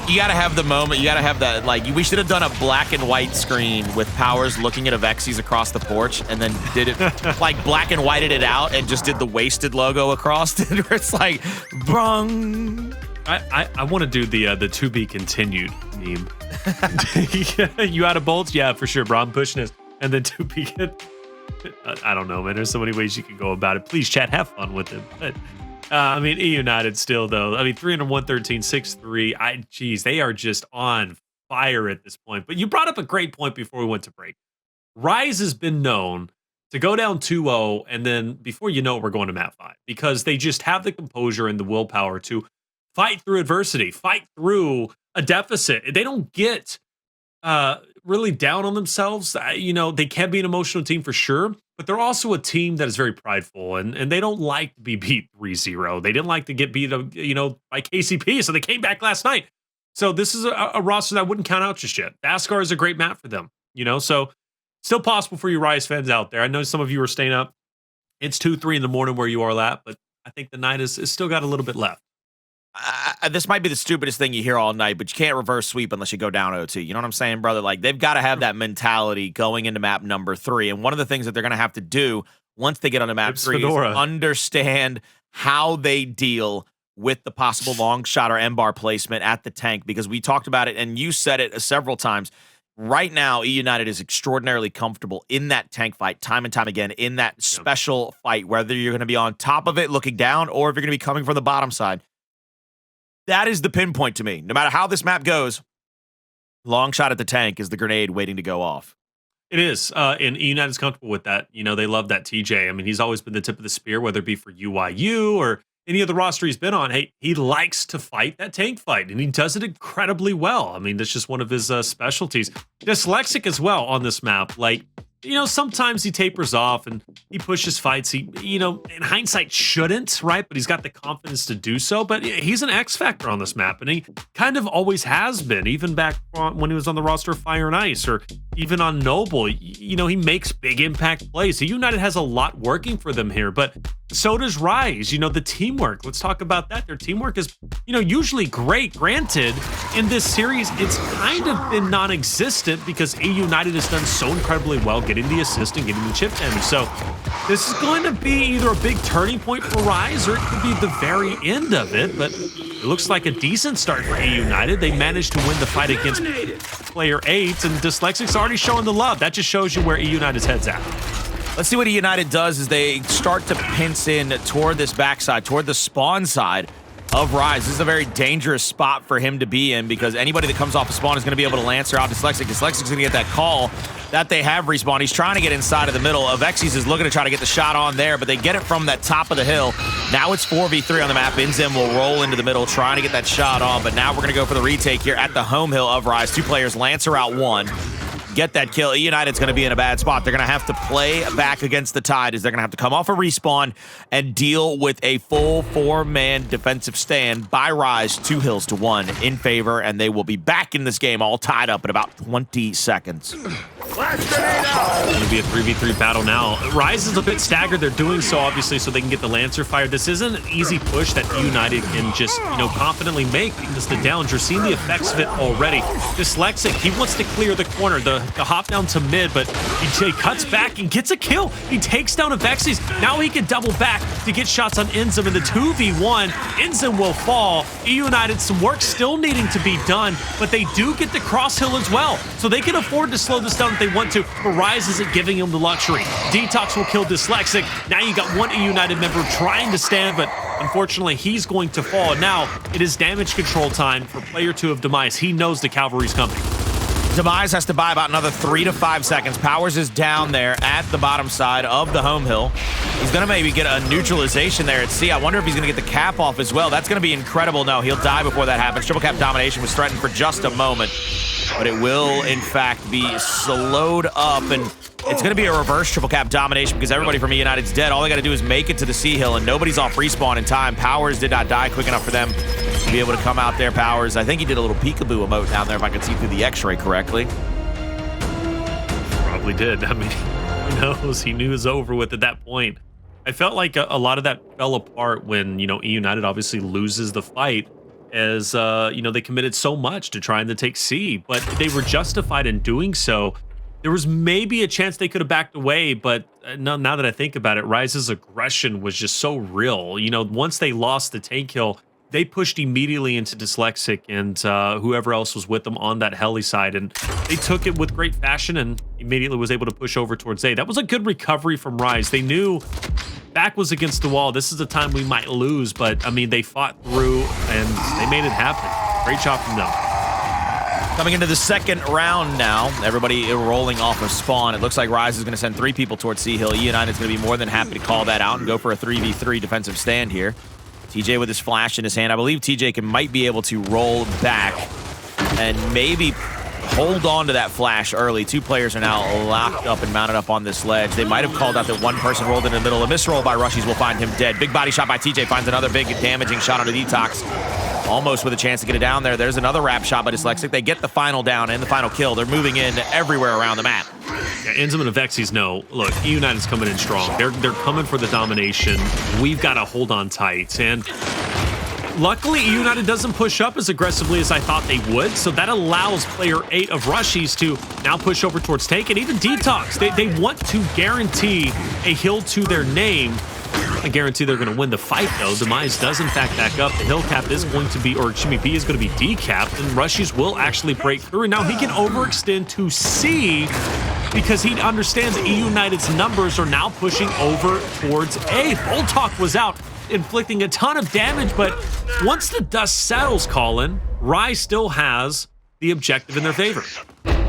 [SPEAKER 2] you gotta
[SPEAKER 1] have the moment. You gotta have that. Like, we should have done a black and white screen with Powerz looking at Avexys across the porch, and then did it like black and whited it out, and just did the wasted logo across it. Where it's like, brung.
[SPEAKER 2] I want to do the to be continued meme. You out of bolts? Yeah, for sure, bro. I'm pushing this. And then to be, I don't know, man. There's so many ways you can go about it. Please, chat, have fun with it. But I mean, eUnited still though. I mean, 301-13, 6-3. Geez, they are just on fire at this point. But you brought up a great point before we went to break. RushieZ has been known to go down 2-0, and then before you know it, we're going to map 5 because they just have the composure and the willpower to fight through adversity, fight through a deficit. They don't get really down on themselves. You know, they can be an emotional team for sure, but they're also a team that is very prideful, and they don't like to be beat 3-0. They didn't like to get beat, you know, by KCP, so they came back last night. So this is a roster that I wouldn't count out just yet. Vasgar is a great map for them, you know, so still possible for you RushieZ fans out there. I know some of you are staying up. It's 2-3 in the morning where you are at, but I think the night is still got a little bit left.
[SPEAKER 1] This might be the stupidest thing you hear all night, but you can't reverse sweep unless you go down 0-2. You know what I'm saying, brother? Like, they've got to have that mentality going into map number 3. And one of the things that they're going to have to do once they get on the map 3 is understand how they deal with the possible long shot or M-bar placement at the tank, because we talked about it, and you said it several times. Right now, eUnited is extraordinarily comfortable in that tank fight, time and time again, in that special fight, whether you're going to be on top of it looking down or if you're going to be coming from the bottom side. That is the pinpoint to me. No matter how this map goes, long shot at the tank is the grenade waiting to go off.
[SPEAKER 2] It is, and eUnited is comfortable with that. You know, they love that TJ. I mean, he's always been the tip of the spear, whether it be for UYU or any of the roster he's been on. Hey, he likes to fight that tank fight, and he does it incredibly well. I mean, that's just one of his specialties. Dyslexic as well on this map. Like, you know, sometimes he tapers off and he pushes fights. He, you know, in hindsight shouldn't, right? But he's got the confidence to do so. But he's an X factor on this map, and he kind of always has been, even back when he was on the roster of Fire and Ice or even on Noble. You know, he makes big impact plays. So eUnited has a lot working for them here, but so does RushieZ. You know, the teamwork. Let's talk about that. Their teamwork is, you know, usually great. Granted, in this series, it's kind of been non-existent because eUnited has done so incredibly well getting the assist and getting the chip damage. So this is going to be either a big turning point for RushieZ or it could be the very end of it. But it looks like a decent start for eUnited. They managed to win the fight against player 8, and Dyslexic's already showing the love. That just shows you where eUnited's head's at.
[SPEAKER 1] Let's see what eUnited does as they start to pinch in toward this backside, toward the spawn side of RushieZ. This is a very dangerous spot for him to be in because anybody that comes off a spawn is going to be able to Lancer out Dyslexic. Dyslexic's going to get that call that they have respawn. He's trying to get inside of the middle. Avexys is looking to try to get the shot on there, but they get it from that top of the hill. Now it's 4v3 on the map. INZEM will roll into the middle, trying to get that shot on, but now we're going to go for the retake here at the home hill of RushieZ. 2 players, Lancer out 1. Get that kill. eUnited's going to be in a bad spot. They're going to have to play back against the tide as they're going to have to come off a respawn and deal with a full 4-man defensive stand by RushieZ, 2 hills to 1 in favor, and they will be back in this game all tied up in about 20 seconds.
[SPEAKER 2] It's going to be a 3v3 battle now. RushieZ is a bit staggered. They're doing so, obviously, so they can get the Lancer fired. This isn't an easy push that eUnited can just, you know, confidently make because the downs, you're seeing the effects of it already. Dyslexic, he wants to clear the corner, the hop down to mid, but he cuts back and gets a kill. He takes down Avexys. Now he can double back to get shots on INZEM in the 2v1. INZEM will fall. eUnited, some work still needing to be done, but they do get the cross hill as well, so they can afford to slow this down if they want to, but RushieZ isn't giving him the luxury. DeTox will kill Dyslexic. Now you got one eUnited member trying to stand, but Unfortunately, he's going to fall. And now it is damage control time for player 2 of Demise. He knows the cavalry's coming.
[SPEAKER 1] Demise has to buy about another 3 to 5 seconds. Powerz is down there at the bottom side of the home hill. He's going to maybe get a neutralization there at C. I wonder if he's going to get the cap off as well. That's going to be incredible. No, he'll die before that happens. Triple cap domination was threatened for just a moment, but it will, in fact, be slowed up, and it's going to be a reverse triple cap domination because everybody from eUnited's dead. All they got to do is make it to the C hill, and nobody's off respawn in time. Powerz did not die quick enough for them to be able to come out there. Powerz, I think he did a little peekaboo emote down there if I could see through the x-ray correctly.
[SPEAKER 2] Probably did. I mean, who knows? He knew it was over with at that point. I felt like a lot of that fell apart when, you know, eUnited obviously loses the fight as, you know, they committed so much to trying to take C, but they were justified in doing so. There was maybe a chance they could have backed away, but now that I think about it, RushieZ's aggression was just so real. You know, once they lost the tank kill, they pushed immediately into Dyslexic and whoever else was with them on that heli side, and they took it with great fashion and immediately was able to push over towards A. That was a good recovery from RushieZ. They knew back was against the wall. This is a time we might lose, but I mean, they fought through and they made it happen. Great job from them.
[SPEAKER 1] Coming into the second round now, everybody rolling off of spawn. It looks like RushieZ is going to send 3 people towards C hill. eUnited is going to be more than happy to call that out and go for a 3v3 defensive stand here. TJ with his flash in his hand. I believe TJ might be able to roll back and maybe hold on to that flash early. 2 players are now locked up and mounted up on this ledge. They might have called out that one person rolled in the middle. A misroll by RushieZ will find him dead. Big body shot by TJ finds another big damaging shot onto DeTox. Almost with a chance to get it down there. There's another wrap shot by Dyslexic. They get the final down and the final kill. They're moving in everywhere around the map.
[SPEAKER 2] Yeah, INZEM and Avexys know, look, eUnited's coming in strong. They're coming for the domination. We've got to hold on tight. And luckily, eUnited doesn't push up as aggressively as I thought they would, so that allows player 8 of RushieZ to now push over towards tank, and even DeTox. They want to guarantee a hill to their name. I guarantee they're going to win the fight, though. Demise does, in fact, back up. The hill cap is going to be, or excuse me, B is going to be decapped, and RushieZ will actually break through. And now he can overextend to C because he understands eUnited's numbers are now pushing over towards A. Voltalk was out, inflicting a ton of damage, but once the dust settles, Colin, RushieZ still has the objective in their favor.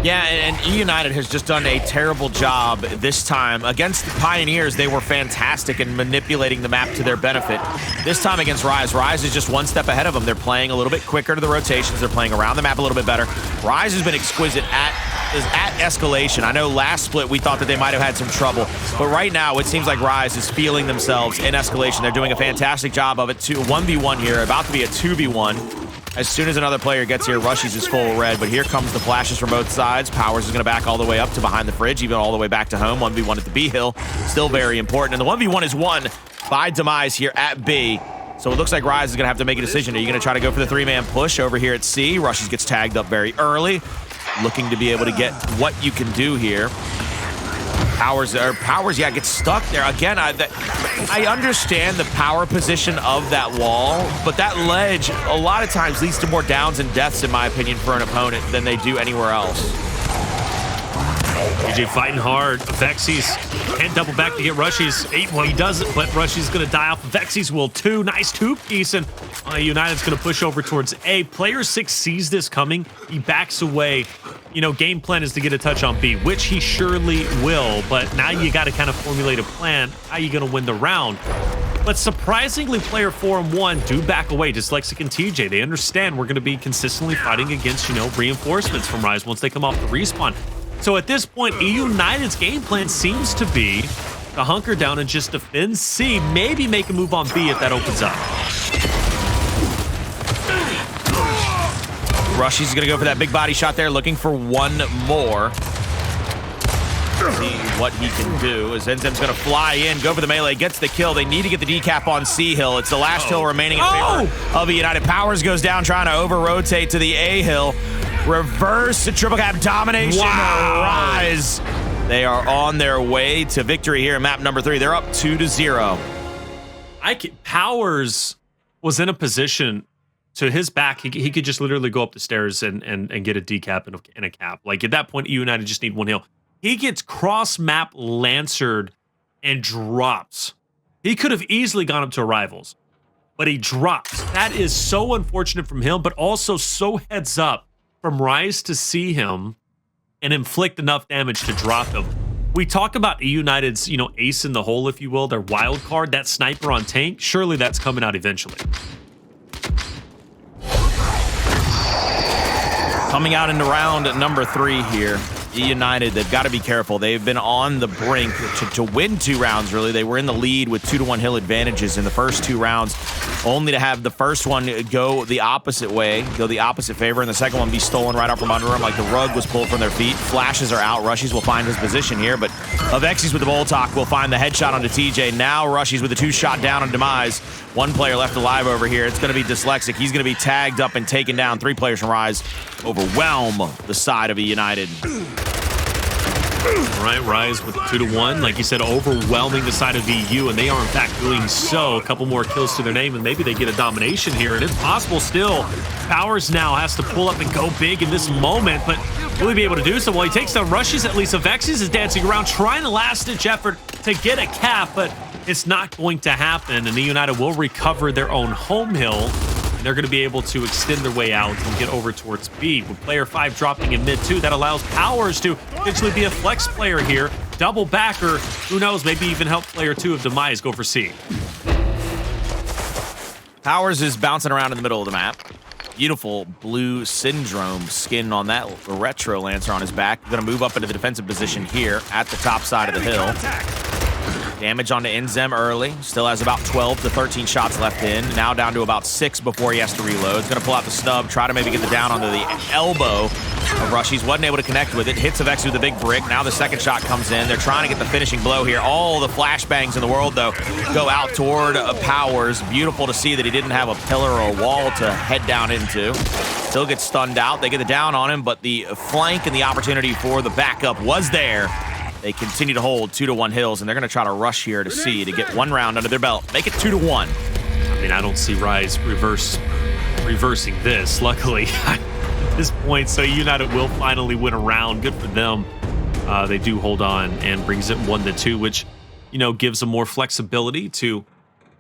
[SPEAKER 1] Yeah, and eUnited has just done a terrible job this time. Against the Pioneers, they were fantastic in manipulating the map to their benefit. This time against RushieZ is just one step ahead of them. They're playing a little bit quicker to the rotations. They're playing around the map a little bit better. RushieZ has been exquisite at Escalation. I know last split we thought that they might have had some trouble, but right now it seems like RushieZ is feeling themselves in Escalation. They're doing a fantastic job of it. 1v1 here, about to be a 2v1. As soon as another player gets here, RushieZ is full red, but here comes the flashes from both sides. Powerz is going to back all the way up to behind the fridge, even all the way back to home. 1v1 at the B hill, still very important. And the 1v1 is won by Demise here at B. So it looks like RushieZ is going to have to make a decision. Are you going to try to go for the 3-man push over here at C? RushieZ gets tagged up very early, looking to be able to get what you can do here. Powerz, yeah, gets stuck there. Again, I understand the power position of that wall, but that ledge a lot of times leads to more downs and deaths, in my opinion, for an opponent than they do anywhere else.
[SPEAKER 2] TJ fighting hard. Avexys can't double back to get RushieZ. He does it, but RushieZ going to die off. Avexys will too. Nice 2-piece, and eUnited's going to push over towards A. Player 6 sees this coming. He backs away. You know, game plan is to get a touch on B, which he surely will, but now you got to kind of formulate a plan. How are you going to win the round? But surprisingly, player 4 and 1 do back away. Dyslexic and TJ, they understand we're going to be consistently fighting against, you know, reinforcements from RushieZ once they come off the respawn. So at this point, eUnited's game plan seems to be to hunker down and just defend C, maybe make a move on B if that opens up.
[SPEAKER 1] RushieZ is going to go for that big body shot there, looking for one more. See what he can do as INZEM's going to fly in, go for the melee, gets the kill. They need to get the decap on C hill. It's the last hill remaining in favor of eUnited. Powerz goes down trying to over-rotate to the A hill. Reverse the triple cap domination.
[SPEAKER 2] Wow.
[SPEAKER 1] RushieZ. They are on their way to victory here in map number 3. They're up 2-0.
[SPEAKER 2] Powerz was in a position to his back. He could just literally go up the stairs and get a decap and a cap. Like at that point, eUnited just need one hill. He gets cross-map lancered and drops. He could have easily gone up to rivals. but he drops. That is so unfortunate from him, but also so heads up from RushieZ to see him and inflict enough damage to drop him. We talk about eUnited's, you know, ace in the hole, if you will, their wild card, that sniper on tank. Surely that's coming out eventually.
[SPEAKER 1] Coming out into round number 3 here. eUnited, they've got to be careful. They've been on the brink to win 2 rounds, really. They were in the lead with 2-to-1 hill advantages in the first 2 rounds, only to have the first one go the opposite way, go the opposite favor, and the second one be stolen right out from under them, like the rug was pulled from their feet. Flashes are out. RushieZ will find his position here, but Avexys with the Voltok will find the headshot onto TJ. Now RushieZ with a 2-shot down on Demise. 1 player left alive over here. It's going to be Dyslexic. He's going to be tagged up and taken down. 3 players from RushieZ overwhelm the side of eUnited.
[SPEAKER 2] All right, RushieZ with 2-to-1. Like you said, overwhelming the side of EU, and they are in fact doing so. A couple more kills to their name, and maybe they get a domination here. And if possible, still, Powerz now has to pull up and go big in this moment, but will he be able to do so? Well, he takes down RushieZ, at least Avexys is dancing around, trying a last-ditch effort to get a cap, but it's not going to happen, and eUnited will recover their own home hill. They're going to be able to extend their way out and get over towards B. With player 5 dropping in mid 2, that allows Powerz to potentially be a flex player here. Double backer. Who knows? Maybe even help player 2 of Demise go for C.
[SPEAKER 1] Powerz is bouncing around in the middle of the map. Beautiful blue syndrome skin on that retro lancer on his back. Going to move up into the defensive position here at the top side of the hill. Damage onto INZEM early. Still has about 12 to 13 shots left in. Now down to about 6 before he has to reload. He's going to pull out the snub, try to maybe get the down onto the elbow of RushieZ. Wasn't able to connect with it. Hits Avexys with a big brick. Now the second shot comes in. They're trying to get the finishing blow here. All the flashbangs in the world, though, go out toward Powerz. Beautiful to see that he didn't have a pillar or a wall to head down into. Still gets stunned out. They get the down on him, but the flank and the opportunity for the backup was there. They continue to hold 2-to-1 hills, and they're going to try to rush here to C to get 1 round under their belt. Make it 2-to-1.
[SPEAKER 2] I mean, I don't see RushieZ reversing this, luckily, at this point. So eUnited will finally win a round. Good for them. They do hold on and brings it 1-2, which, you know, gives them more flexibility to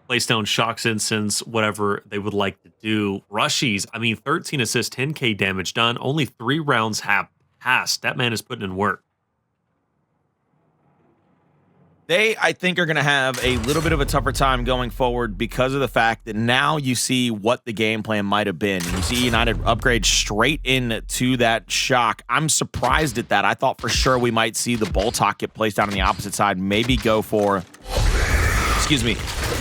[SPEAKER 2] place down shocks, incense, whatever they would like to do. RushieZ, I mean, 13 assists, 10k damage done. Only 3 rounds have passed. That man is putting in work.
[SPEAKER 1] They, I think, are going to have a little bit of a tougher time going forward because of the fact that now you see what the game plan might have been. You see United upgrade straight into that shock. I'm surprised at that. I thought for sure we might see the Voltok get placed down on the opposite side. Maybe go for,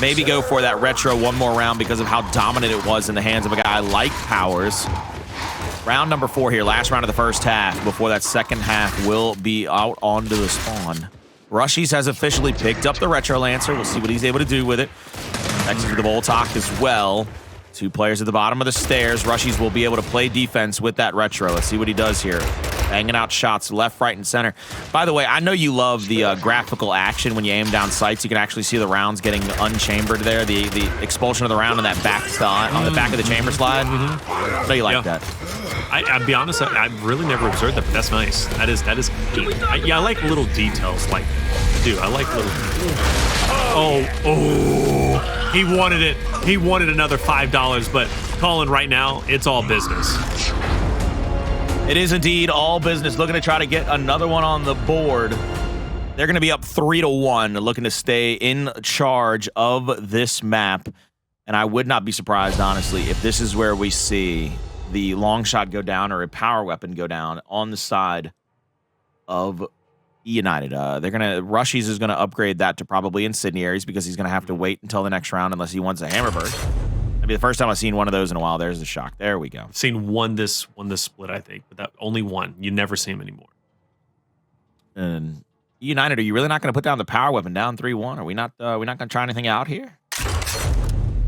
[SPEAKER 1] maybe go for that retro 1 more round because of how dominant it was in the hands of a guy like Powerz. Round number 4 here, last round of the first half before that second half will be out onto the spawn. RushieZ has officially picked up the Retro Lancer. We'll see what he's able to do with it. Next to the Voltok as well. 2 players at the bottom of the stairs. RushieZ will be able to play defense with that Retro. Let's see what he does here. Banging out shots left, right, and center. By the way, I know you love the graphical action when you aim down sights. You can actually see the rounds getting unchambered there. The expulsion of the round on that back slide, on the back of the chamber slide. I know you like that.
[SPEAKER 2] I'll be honest, I've really never observed that, but that's nice. That is neat. I like little details like that. I do. I like little Oh, he wanted it. He wanted another $5, but Colin, right now, it's all business.
[SPEAKER 1] It is indeed all business. Looking to try to get another one on the board. They're going to be up 3-1, looking to stay in charge of this map. And I would not be surprised, honestly, if this is where we see the long shot go down or a power weapon go down on the side of eUnited. RushieZ is going to upgrade that to probably incendiaries because he's going to have to wait until the next round unless he wants a hammer burst. Maybe the first time I've seen one of those in a while. There's the shock. There we go.
[SPEAKER 2] I've seen one this split, I think, but that only one. You never see him anymore.
[SPEAKER 1] And eUnited, are you really not going to put down the power weapon down 3-1? Are we not going to try anything out here?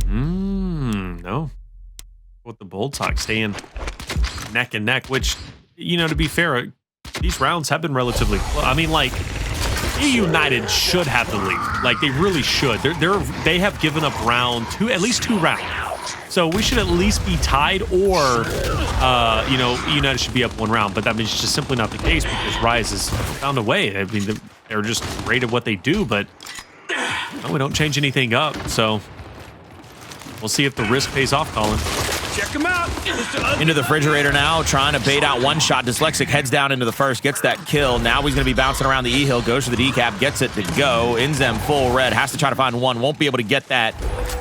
[SPEAKER 2] No. With the Voltok staying neck and neck, which, you know, to be fair, these rounds have been relatively close. I mean, like, eUnited should have the lead. Like, they really should. They have given up at least two rounds. So we should at least be tied, or, you know, eUnited should be up 1 round. But that means it's just simply not the case because RushieZ has found a way. I mean, they're just great at what they do, but no, we don't change anything up. So We'll see if the risk pays off, Colin.
[SPEAKER 3] Check him out.
[SPEAKER 1] Into the refrigerator now, trying to bait out one shot. Dyslexic heads down into the first, gets that kill. Now he's going to be bouncing around the E-hill, goes for the decap, gets it to go. INZEM full red, has to try to find one, won't be able to get that.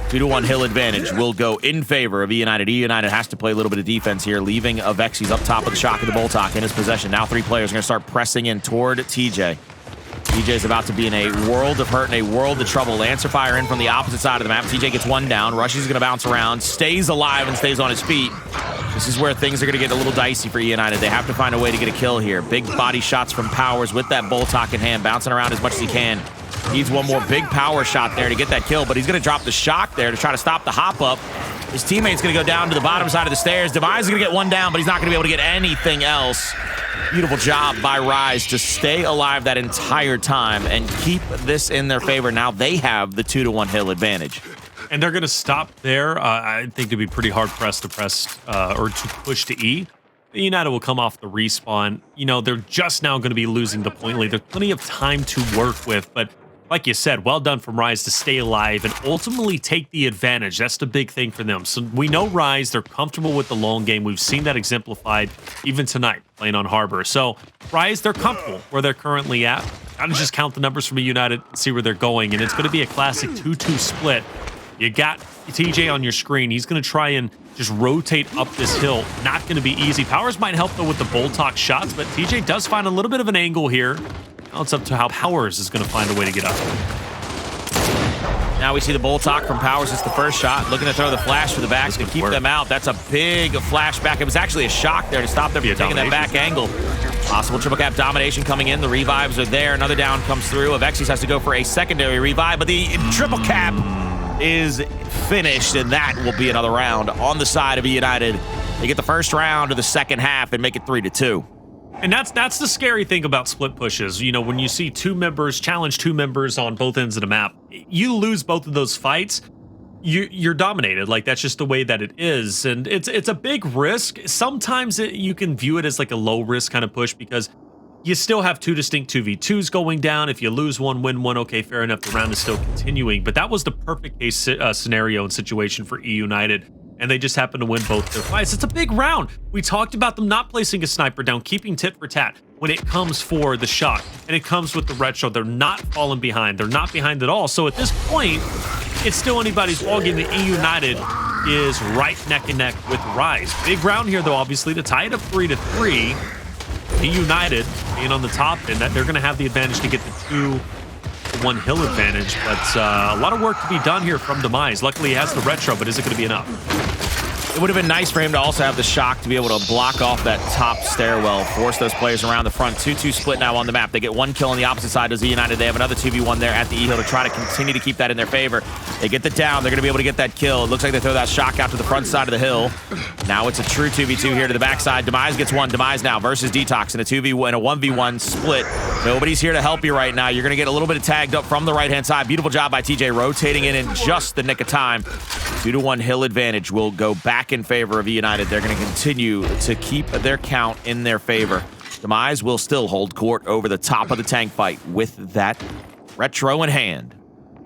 [SPEAKER 1] 2-1 hill advantage will go in favor of eUnited. eUnited has to play a little bit of defense here, leaving Avexys up top of the shock of the Boltok in his possession. Now 3 players are going to start pressing in toward TJ. TJ's about to be in a world of hurt and a world of trouble. Lancer fire in from the opposite side of the map. TJ gets one down. RushieZ going to bounce around, stays alive and stays on his feet. This is where things are going to get a little dicey for eUnited. They have to find a way to get a kill here. Big body shots from Powerz with that Boltok in hand, bouncing around as much as he can. Needs one more big power shot there to get that kill, but he's going to drop the shock there to try to stop the hop up. His teammate's going to go down to the bottom side of the stairs. Demise is going to get one down, but he's not going to be able to get anything else. Beautiful job by RushieZ to stay alive that entire time and keep this in their favor. Now they have the 2-1 hill advantage.
[SPEAKER 2] And they're going to stop there. I think to be pretty hard pressed to press or to push to E. eUnited will come off the respawn. You know, they're just now going to be losing the point lead. There's plenty of time to work with, but like you said, well done from RushieZ to stay alive and ultimately take the advantage. That's the big thing for them. So we know RushieZ, they're comfortable with the long game. We've seen that exemplified even tonight playing on Harbor. So RushieZ, they're comfortable where they're currently at. Gotta just count the numbers from eUnited and see where they're going. And it's going to be a classic 2-2 split. You got TJ on your screen. He's going to try and just rotate up this hill. Not going to be easy. Powerz might help, though, with the Boltok shots, but TJ does find a little bit of an angle here. Now it's up to how Powerz is going to find a way to get up.
[SPEAKER 1] Now we see the Boltok from Powerz. It's the first shot. Looking to throw the flash for the back to keep them out. That's a big flashback. It was actually a shock there to stop them from taking that back angle. Possible triple cap domination coming in. The revives are there. Another down comes through. Avexys has to go for a secondary revive, but the triple cap is finished, and that will be another round on the side of eUnited. They get the first round of the second half and make it 3-2.
[SPEAKER 2] And that's the scary thing about split pushes. You know, when you see 2 members challenge 2 members on both ends of the map, you lose both of those fights, you're dominated. Like, that's just the way that it is. And it's a big risk. Sometimes you can view it as like a low risk kind of push because you still have 2 distinct 2v2s going down. If you lose one, win one, okay, fair enough. The round is still continuing. But that was the perfect case scenario and situation for eUnited. And they just happen to win both their fights. It's a big round. We talked about them not placing a sniper down, keeping tit for tat when it comes for the shock. And it comes with the retro. They're not falling behind. They're not behind at all. So at this point, it's still anybody's ballgame. The eUnited is right neck and neck with RushieZ. Big round here, though, obviously, to tie it up 3-3. eUnited being on the top, and that they're going to have the advantage to get the 2-1 hill advantage, but a lot of work to be done here from Demise. Luckily, he has the retro, but is it going to be enough?
[SPEAKER 1] It would have been nice for him to also have the shock to be able to block off that top stairwell, force those players around the front. 2-2 split now on the map. They get one kill on the opposite side as eUnited. They have another 2v1 there at the E-hill to try to continue to keep that in their favor. They get the down. They're going to be able to get that kill. It looks like they throw that shock out to the front side of the hill. Now it's a true 2v2 here to the backside. Demise gets one. Demise now versus DeTox in a 2v1 and a 1v1 split. Nobody's here to help you right now. You're going to get a little bit of tagged up from the right-hand side. Beautiful job by TJ rotating in just the nick of time. 2-1 hill advantage will go back in favor of eUnited. They're going to continue to keep their count in their favor. Demise will still hold court over the top of the tank fight with that retro in hand.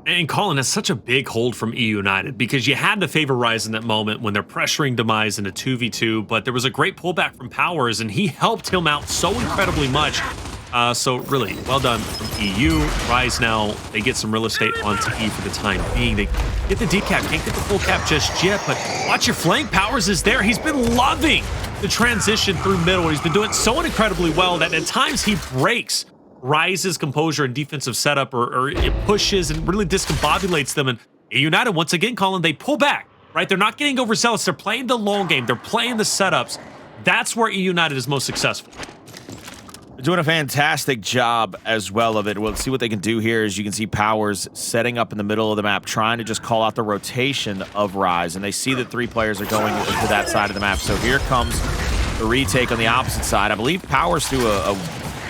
[SPEAKER 2] And Colin, that's such a big hold from eUnited because you had to favor RushieZ in that moment when they're pressuring Demise in a 2v2, but there was a great pullback from Powerz, and he helped him out so incredibly much. So really, well done from EU. RushieZ now, they get some real estate onto E for the time being. They get the decap, can't get the full cap just yet, but watch your flank. Powerz is there. He's been loving the transition through middle. He's been doing so incredibly well that at times he breaks RushieZ's composure and defensive setup, or it pushes and really discombobulates them. And eUnited, once again, Colin, they pull back, right? They're not getting overzealous. They're playing the long game. They're playing the setups. That's where eUnited is most successful.
[SPEAKER 1] Doing a fantastic job as well of it. We'll see what they can do here. As you can see, Powerz setting up in the middle of the map, trying to just call out the rotation of RushieZ, and they see that 3 players are going into that side of the map. So here comes the retake on the opposite side. I believe Powerz threw a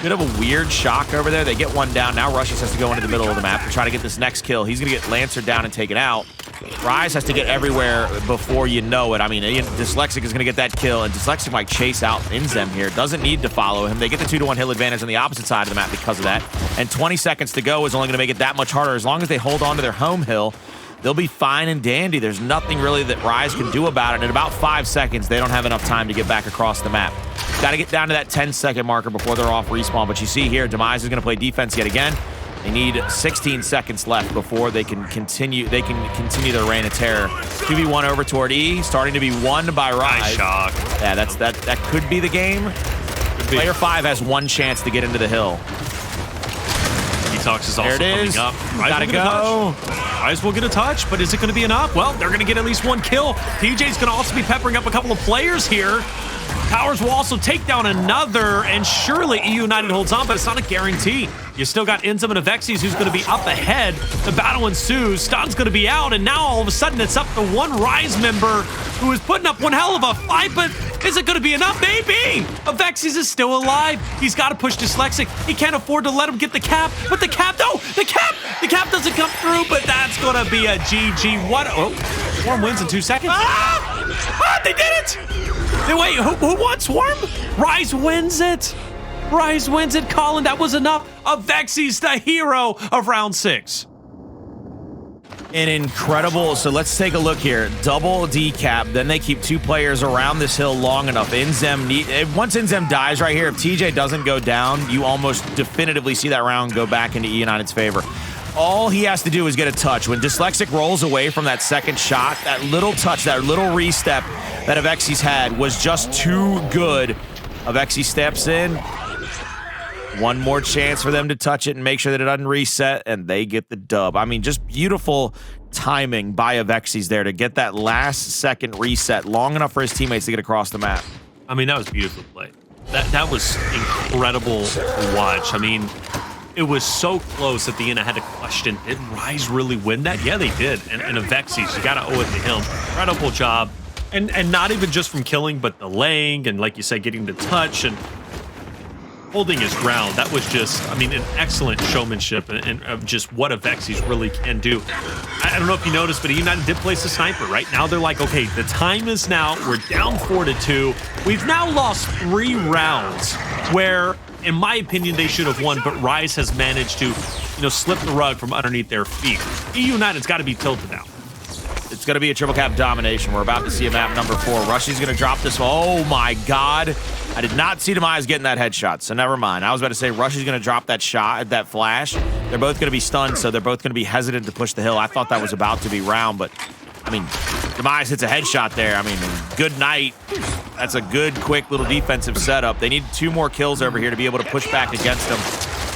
[SPEAKER 1] bit of a weird shock over there. They get one down. Now RushieZ has to go into the middle of the map to try to get this next kill. He's going to get Lancer down and taken out. RushieZ has to get everywhere before you know it. I mean, Dyslexic is going to get that kill, and Dyslexic might chase out INZEM here. Doesn't need to follow him. They get the 2-1 hill advantage on the opposite side of the map because of that. And 20 seconds to go is only going to make it that much harder. As long as they hold on to their home hill, they'll be fine and dandy. There's nothing really that RushieZ can do about it. In about 5 seconds, they don't have enough time to get back across the map. Got to get down to that 10-second marker before they're off respawn. But you see here, Demise is going to play defense yet again. They need 16 seconds left before they can continue. They can continue their reign of terror. 2v1 over toward E, starting to be won by RushieZ.
[SPEAKER 2] Nice shock.
[SPEAKER 1] Yeah, that could be the game. Player 5 has one chance to get into the hill.
[SPEAKER 2] DeTox is also
[SPEAKER 1] there it is.
[SPEAKER 2] coming up.
[SPEAKER 1] Gotta go.
[SPEAKER 2] RushieZ will get a touch, but is it going to be enough? Well, they're going to get at least one kill. TJ's going to also be peppering up a couple of players here. Powerz will also take down another, and surely eUnited holds on, but it's not a guarantee. You still got INZEM and Avexys who's going to be up ahead. The battle ensues. Stun's going to be out, and now all of a sudden it's up to one RushieZ member who is putting up one hell of a fight, but is it going to be enough? Maybe! Avexys is still alive. He's got to push Dyslexic. He can't afford to let him get the cap, but the cap, no! The cap doesn't come through, but that's going to be a GG. What? Oh, Swarm wins in 2 seconds. They did it! Wait, who won Swarm? RushieZ wins it. RushieZ wins it, Colin. That was enough. Avexys, the hero of round 6.
[SPEAKER 1] An incredible, so let's take a look here. Double decap, then they keep 2 players around this hill long enough. Once INZEM dies right here, if TJ doesn't go down, you almost definitively see that round go back into eUnited's favor. All he has to do is get a touch. When Dyslexic rolls away from that second shot, that little touch, that little restep that Avexys had was just too good. Avexys steps in. One more chance for them to touch it and make sure that it doesn't reset, and they get the dub. I mean, just beautiful timing by Avexys there to get that last second reset long enough for his teammates to get across the map.
[SPEAKER 2] I mean, that was beautiful play. That was incredible to watch. I mean, it was so close at the end I had to question, did RushieZ really win that? Yeah, they did. And Avexys, you got to owe it to him. Incredible job. And not even just from killing, but the laying and, like you said, getting the touch and holding his ground. That was just, I mean, an excellent showmanship and of just what Avexys really can do. I don't know if you noticed, but eUnited did place a sniper. Right now, they're like, okay, the time is now. We're down 4-2. We've now lost 3 rounds where, in my opinion, they should have won, but RushieZ has managed to, slip the rug from underneath their feet. eUnited's got to be tilted now.
[SPEAKER 1] It's going to be a triple cap domination. We're about to see a map number 4. RushieZ going to drop this one. Oh, my God. I did not see Demise getting that headshot, so never mind. I was about to say RushieZ going to drop that shot, that flash. They're both going to be stunned, so they're both going to be hesitant to push the hill. I thought that was about to be round, but, I mean, Demise hits a headshot there. I mean, good night. That's a good, quick little defensive setup. They need 2 more kills over here to be able to push back against them.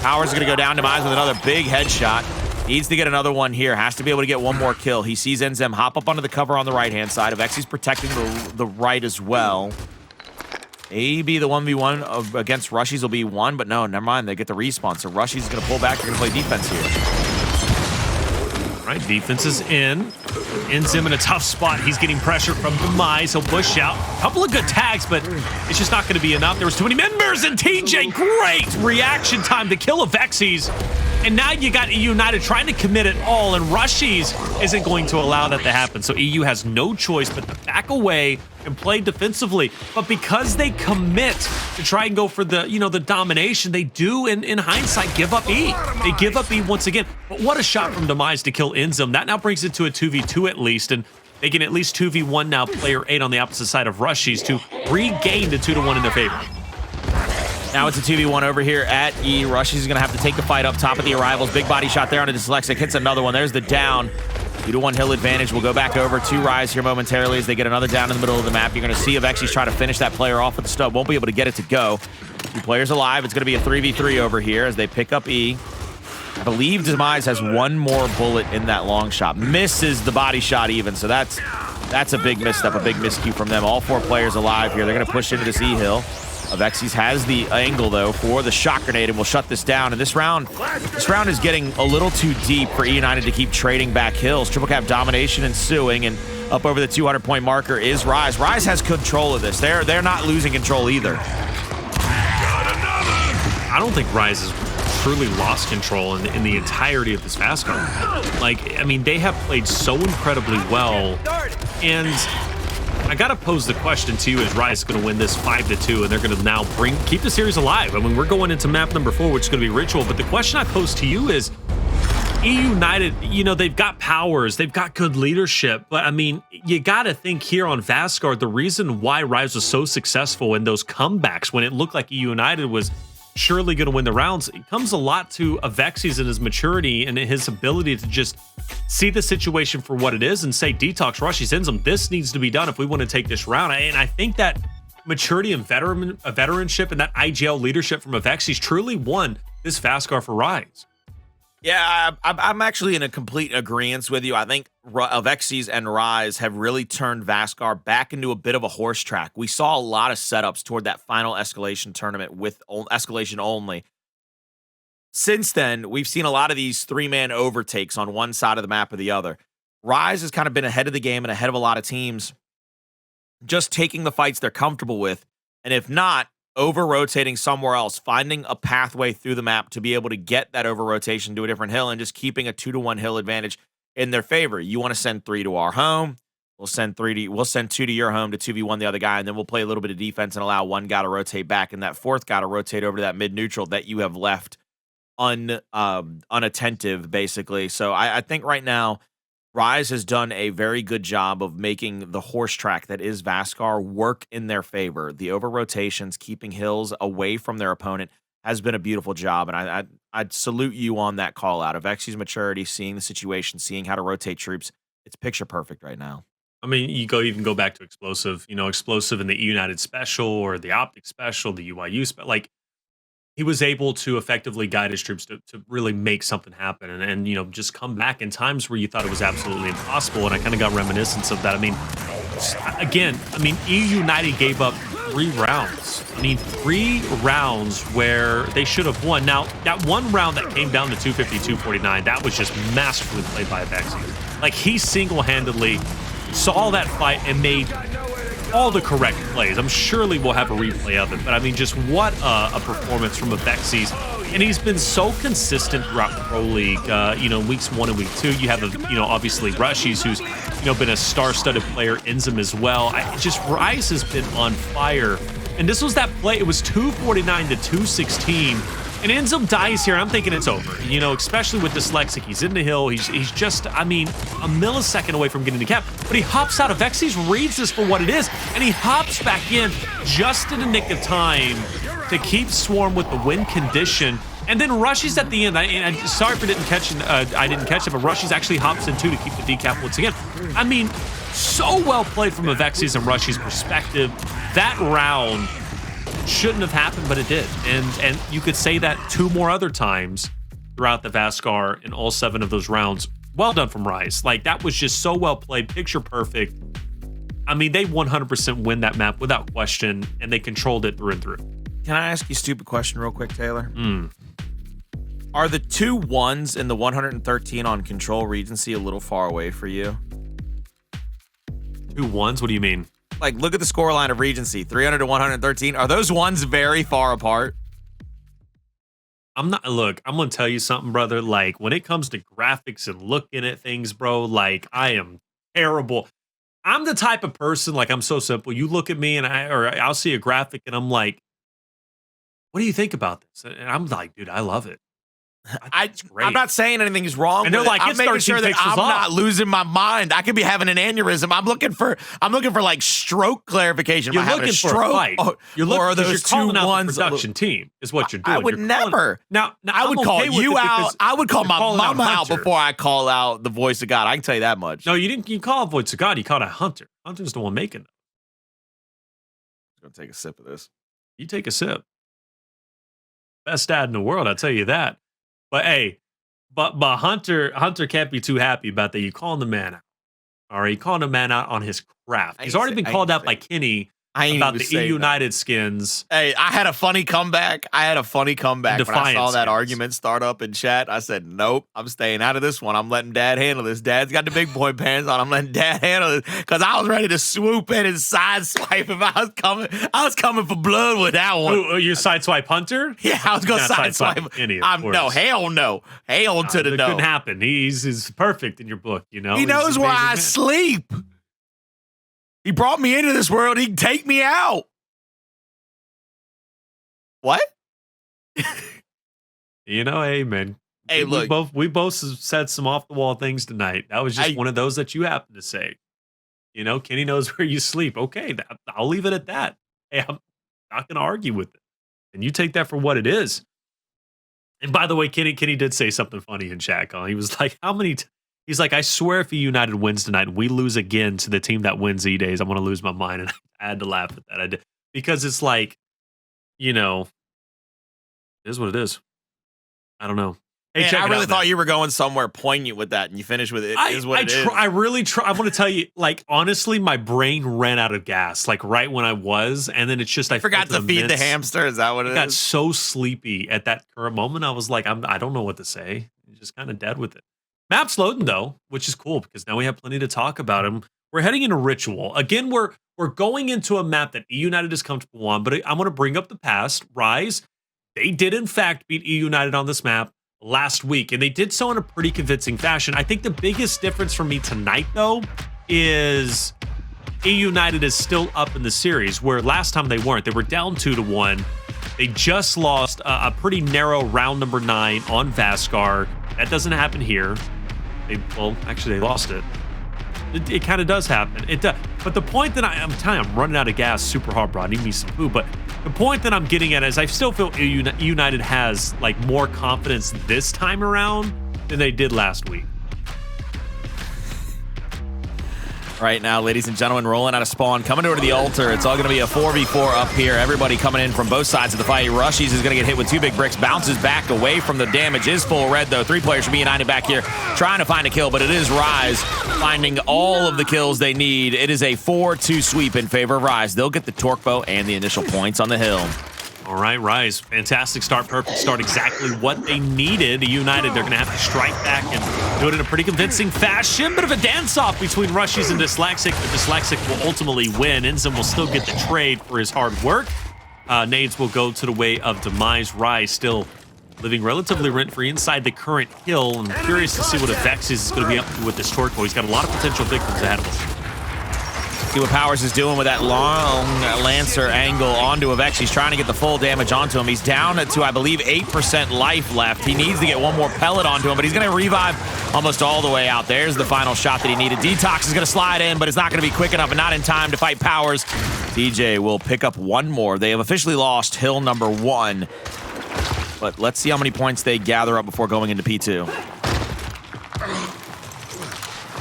[SPEAKER 1] Powerz is going to go down. Demise with another big headshot. Needs to get another one here. Has to be able to get one more kill. He sees INZEM hop up onto the cover on the right-hand side. Avexys protecting the right as well. Maybe the 1v1 against RushieZ will be 1, but no, never mind. They get the respawn. So RushieZ is going to pull back. They're going to play defense here.
[SPEAKER 2] Right, defense is in. INZEM in a tough spot. He's getting pressure from Demise. He'll push out. A couple of good tags, but it's just not going to be enough. There was too many members, and TJ, great reaction time to kill Avexys. And now you got eUnited trying to commit it all, and RushieZ isn't going to allow that to happen. So EU has no choice but to back away and play defensively. But because they commit to try and go for the, the domination, they do, in hindsight, give up E. They give up E once again. But what a shot from Demise to kill INZEM. That now brings it to a 2v2 at least, and they can at least 2v1 now player 8 on the opposite side of RushieZ to regain the 2-1 in their favor.
[SPEAKER 1] Now it's a 2v1 over here at E. RushieZ is going to have to take the fight up top of the arrivals. Big body shot there on a Dyslexic. Hits another one. There's the down. 2-1 hill advantage. We'll go back over to RushieZ here momentarily as they get another down in the middle of the map. You're going to see Avexys try to finish that player off with the stub. Won't be able to get it to go. 2 players alive. It's going to be a 3v3 over here as they pick up E. I believe Demise has 1 more bullet in that long shot. Misses the body shot even, so that's a big misstep, a big miscue from them. All 4 players alive here. They're going to push into this E hill. Avexys has the angle, though, for the shock grenade, and will shut this down. And this round is getting a little too deep for eUnited to keep trading back hills. Triple cap domination ensuing, and up over the 200-point marker is RushieZ. RushieZ has control of this. They're not losing control either.
[SPEAKER 2] I don't think RushieZ has truly lost control in the entirety of this Vasgar. Like, I mean, they have played so incredibly well, and I gotta pose the question to you: is RushieZ going to win this 5-2, and they're going to now keep the series alive? I mean, we're going into map number 4, which is going to be Ritual. But the question I pose to you is: eUnited, you know, they've got Powerz, they've got good leadership, but I mean, you got to think here on Vasgar, the reason why RushieZ was so successful in those comebacks when it looked like eUnited was surely going to win the rounds, it comes a lot to Avexys and his maturity and his ability to just see the situation for what it is and say, DeTox, RushieZ, INZEM, this needs to be done if we want to take this round. And I think that maturity and veteranship and that IGL leadership from Avexys truly won this Vasgar for RushieZ.
[SPEAKER 1] Yeah, I'm actually in a complete agreement with you. I think Avexys and RushieZ have really turned Vasgar back into a bit of a horse track. We saw a lot of setups toward that final Escalation tournament with Escalation only. Since then, we've seen a lot of these three-man overtakes on one side of the map or the other. RushieZ has kind of been ahead of the game and ahead of a lot of teams, just taking the fights they're comfortable with, and if not, over-rotating somewhere else, finding a pathway through the map to be able to get that over-rotation to a different hill and just keeping a 2-to-1 hill advantage in their favor. You want to send 3 to our home, we'll send 2 to your home to 2v1 the other guy, and then we'll play a little bit of defense and allow one guy to rotate back, and that fourth guy to rotate over to that mid-neutral that you have left unattentive, basically. So I think right now, RushieZ has done a very good job of making the horse track that is Vasgar work in their favor. The over-rotations, keeping hills away from their opponent has been a beautiful job, and I'd salute you on that call-out. Avexys' maturity, seeing the situation, seeing how to rotate troops, it's picture perfect right now.
[SPEAKER 2] I mean, you even go back to Explosive, you know, Explosive in the eUnited special or the Optic special, the UIU special, like, he was able to effectively guide his troops to really make something happen and, you know, just come back in times where you thought it was absolutely impossible. And I kind of got reminiscence of that. I mean, again, eUnited gave up 3 rounds. I mean, 3 rounds where they should have won. Now, that one round that came down to 250-249, that was just masterfully played by Avexys. Like, he single-handedly saw that fight and made all the correct plays. I'm surely we'll have a replay of it, but I mean, just what a performance from Avexys. And he's been so consistent throughout Pro League. You know, weeks 1 and week 2, you have, you know, obviously RushieZ, who's, you know, been a star-studded player, INZEM as well. RushieZ has been on fire. And this was that play. It was 249 to 216. And INZEM dies here. I'm thinking it's over, you know, especially with Dyslexic. He's in the hill. He's just, I mean, a millisecond away from getting the cap. But he hops out. Avexys reads this for what it is, and he hops back in just in the nick of time to keep Swarm with the win condition. And then RushieZ at the end. And sorry for I didn't catch it, but RushieZ actually hops in too to keep the decap once again. I mean, so well played from Avexys and RushieZ perspective. That round shouldn't have happened, but it did. And you could say that 2 more other times throughout the Vasgar in all 7 of those rounds. Well done from RushieZ. Like, that was just so well played, picture perfect. I mean, they 100% win that map without question, and they controlled it through and through.
[SPEAKER 1] Can I ask you a stupid question real quick, Taylor? Are the 2 1s in the 113 on Control Regency a little far away for you?
[SPEAKER 2] 2 1s? What do you mean?
[SPEAKER 1] Like, look at the scoreline of Regency, 300 to 113. Are those ones very far apart?
[SPEAKER 2] Look, I'm going to tell you something, brother. Like, when it comes to graphics and looking at things, bro, like, I am terrible. I'm the type of person, like, I'm so simple. You look at me and I'll see a graphic and I'm like, what do you think about this? And I'm like, dude, I love it.
[SPEAKER 1] I'm not saying anything is wrong.
[SPEAKER 2] And they're like,
[SPEAKER 1] I'm making sure that I'm not losing my mind. I could be having an aneurysm. I'm looking for like stroke clarification.
[SPEAKER 2] You're
[SPEAKER 1] looking
[SPEAKER 2] for a fight.
[SPEAKER 1] You're looking, or are those 2 1s?
[SPEAKER 2] Production team is what you're doing.
[SPEAKER 1] I would never.
[SPEAKER 2] Now
[SPEAKER 1] I would call you out. I would call my mama out before I call out the voice of God. I can tell you that much.
[SPEAKER 2] No, you didn't. You call voice of God. You called out Hunter. Hunter's the one making them.
[SPEAKER 1] I'm gonna take a sip of this.
[SPEAKER 2] You take a sip. Best dad in the world, I'll tell you that. But hey. But Hunter can't be too happy about that. You calling the man out. All right, you calling the man out on his craft. He's already been called out by Kenny about the eUnited skins.
[SPEAKER 1] Hey, I had a funny comeback. When I saw that argument start up in chat. I said, nope, I'm staying out of this one. I'm letting Dad handle this. Dad's got the big boy pants on. I'm letting Dad handle this because I was ready to swoop in and sideswipe if I was coming for blood with that one.
[SPEAKER 2] Ooh, you sideswipe Hunter?
[SPEAKER 1] Yeah, I was going to sideswipe
[SPEAKER 2] Kenny,
[SPEAKER 1] no, hell no. Hell to the no.
[SPEAKER 2] It couldn't happen. He's perfect in your book, you know?
[SPEAKER 1] He knows where I sleep. He brought me into this world. He can take me out. What?
[SPEAKER 2] You know, hey, man,
[SPEAKER 1] Hey, look,
[SPEAKER 2] we both said some off the wall things tonight. That was just one of those that you happened to say. You know, Kenny knows where you sleep. Okay, I'll leave it at that. Hey, I'm not going to argue with it, and you take that for what it is. And by the way, Kenny did say something funny in chat. He was like, "How many?" He's like, "I swear, if eUnited wins tonight, and we lose again to the team that wins EDAYS, I'm going to lose my mind." And I had to laugh at that. I did, because it's like, you know, it is what it is. I don't know. Hey,
[SPEAKER 1] man, I really thought you were going somewhere poignant with that, and you finished with it. Is what it is.
[SPEAKER 2] I really try. I want to tell you, like, honestly, my brain ran out of gas, like, right when I was, and then it's just I
[SPEAKER 1] forgot to feed the hamster. Is that what it is?
[SPEAKER 2] I got so sleepy at that current moment. I was like, I don't know what to say. Just kind of dead with it. Map's loading though, which is cool because now we have plenty to talk about him. We're heading into Ritual again. We're going into a map that eUnited is comfortable on, but I'm going to bring up the past. RushieZ, they did in fact beat eUnited on this map last week, and they did so in a pretty convincing fashion. I think the biggest difference for me tonight, though, is eUnited is still up in the series, where last time they weren't. They were down 2-1. They just lost a pretty narrow round number 9 on Vasgar. That doesn't happen here. Well, actually, they lost it. It kind of does happen. It does. But the point that I'm telling you, I'm running out of gas super hard, bro. I need me some food. But the point that I'm getting at is I still feel eUnited has like more confidence this time around than they did last week.
[SPEAKER 1] Right now, ladies and gentlemen, rolling out of spawn, coming over to the altar. It's all going to be a 4v4 up here. Everybody coming in from both sides of the fight. RushieZ is going to get hit with 2 big bricks, bounces back away from the damage. Is full red, though. 3 players from eUnited back here trying to find a kill, but it is RushieZ finding all of the kills they need. It is a 4-2 sweep in favor of RushieZ. They'll get the torque bow and the initial points on the hill.
[SPEAKER 2] All right, RushieZ, fantastic start, perfect start, exactly what they needed. eUnited, they're going to have to strike back and do it in a pretty convincing fashion. Bit of a dance-off between RushieZ and Dyslexic, but Dyslexic will ultimately win. INZEM will still get the trade for his hard work. Nades will go to the way of Demise. RushieZ still living relatively rent-free inside the current hill. I'm curious to see what Avexys is going to be up to with this torque bow. He's got a lot of potential victims ahead of him.
[SPEAKER 1] See what Powerz is doing with that long Lancer angle onto Avexys. He's trying to get the full damage onto him. He's down to, I believe, 8% life left. He needs to get one more pellet onto him, but he's going to revive almost all the way out. There's the final shot that he needed. DeTox is going to slide in, but it's not going to be quick enough and not in time to fight Powerz. TJ will pick up one more. They have officially lost hill number 1, but let's see how many points they gather up before going into P2.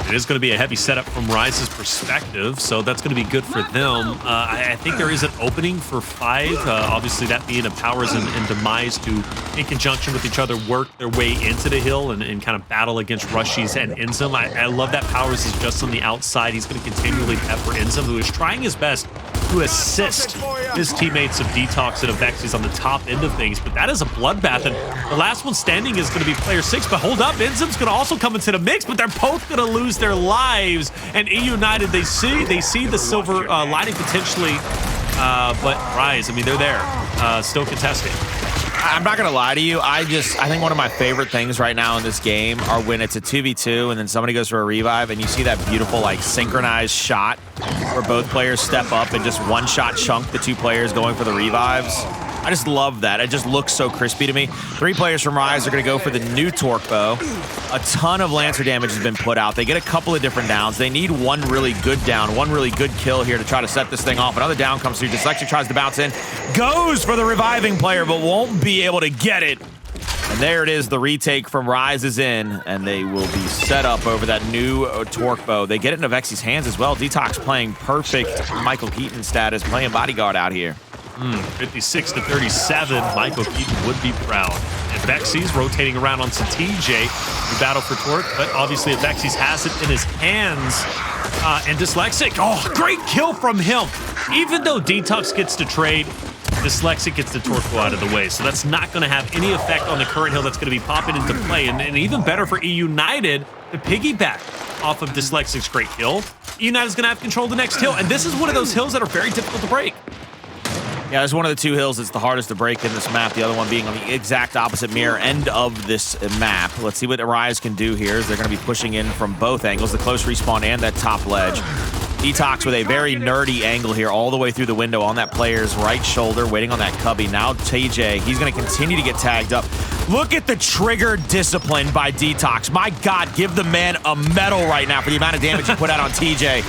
[SPEAKER 2] It is going to be a heavy setup from RushieZ's perspective, so that's going to be good for them. I think there is an opening for 5, obviously that being a Powerz and Demise to, in conjunction with each other, work their way into the hill and kind of battle against RushieZ and INZEM. I love that Powerz is just on the outside. He's going to continually pepper INZEM, who is trying his best to assist his teammates of DeTox and Avexys on the top end of things, but that is a bloodbath, and the last one standing is going to be player 6, but hold up, INZEM's going to also come into the mix, but they're both going to lose their lives, and eUnited, they see the silver lining potentially, but RushieZ, I mean, they're there, still contesting.
[SPEAKER 1] I'm not gonna lie to you. I think one of my favorite things right now in this game are when it's a 2v2 and then somebody goes for a revive and you see that beautiful like synchronized shot where both players step up and just one-shot chunk the 2 players going for the revives. I just love that. It just looks so crispy to me. 3 players from RushieZ are going to go for the new torque bow. A ton of Lancer damage has been put out. They get a couple of different downs. They need one really good down, one really good kill here to try to set this thing off. Another down comes through. Dyslexic tries to bounce in, goes for the reviving player, but won't be able to get it. And there it is. The retake from RushieZ is in, and they will be set up over that new torque bow. They get it in Avexys' hands as well. DeTox playing perfect Michael Keaton status, playing bodyguard out here.
[SPEAKER 2] 56-37, Michael Keaton would be proud. Avexys rotating around onto TJ to battle for torque, but obviously Avexys has it in his hands. And Dyslexic, oh, great kill from him. Even though DeTox gets to trade, Dyslexic gets the torque bow out of the way, so that's not going to have any effect on the current hill that's going to be popping into play. And even better for eUnited to piggyback off of Dyslexic's great kill. eUnited is going to have control of the next hill, and this is one of those hills that are very difficult to break.
[SPEAKER 1] Yeah, there's one of the 2 hills that's the hardest to break in this map. The other one being on the exact opposite mirror end of this map. Let's see what RushieZ can do here. As they're going to be pushing in from both angles, the close respawn and that top ledge. DeTox with a very nerdy angle here all the way through the window on that player's right shoulder, waiting on that cubby. Now TJ, he's going to continue to get tagged up. Look at the trigger discipline by DeTox. My God, give the man a medal right now for the amount of damage he put out on TJ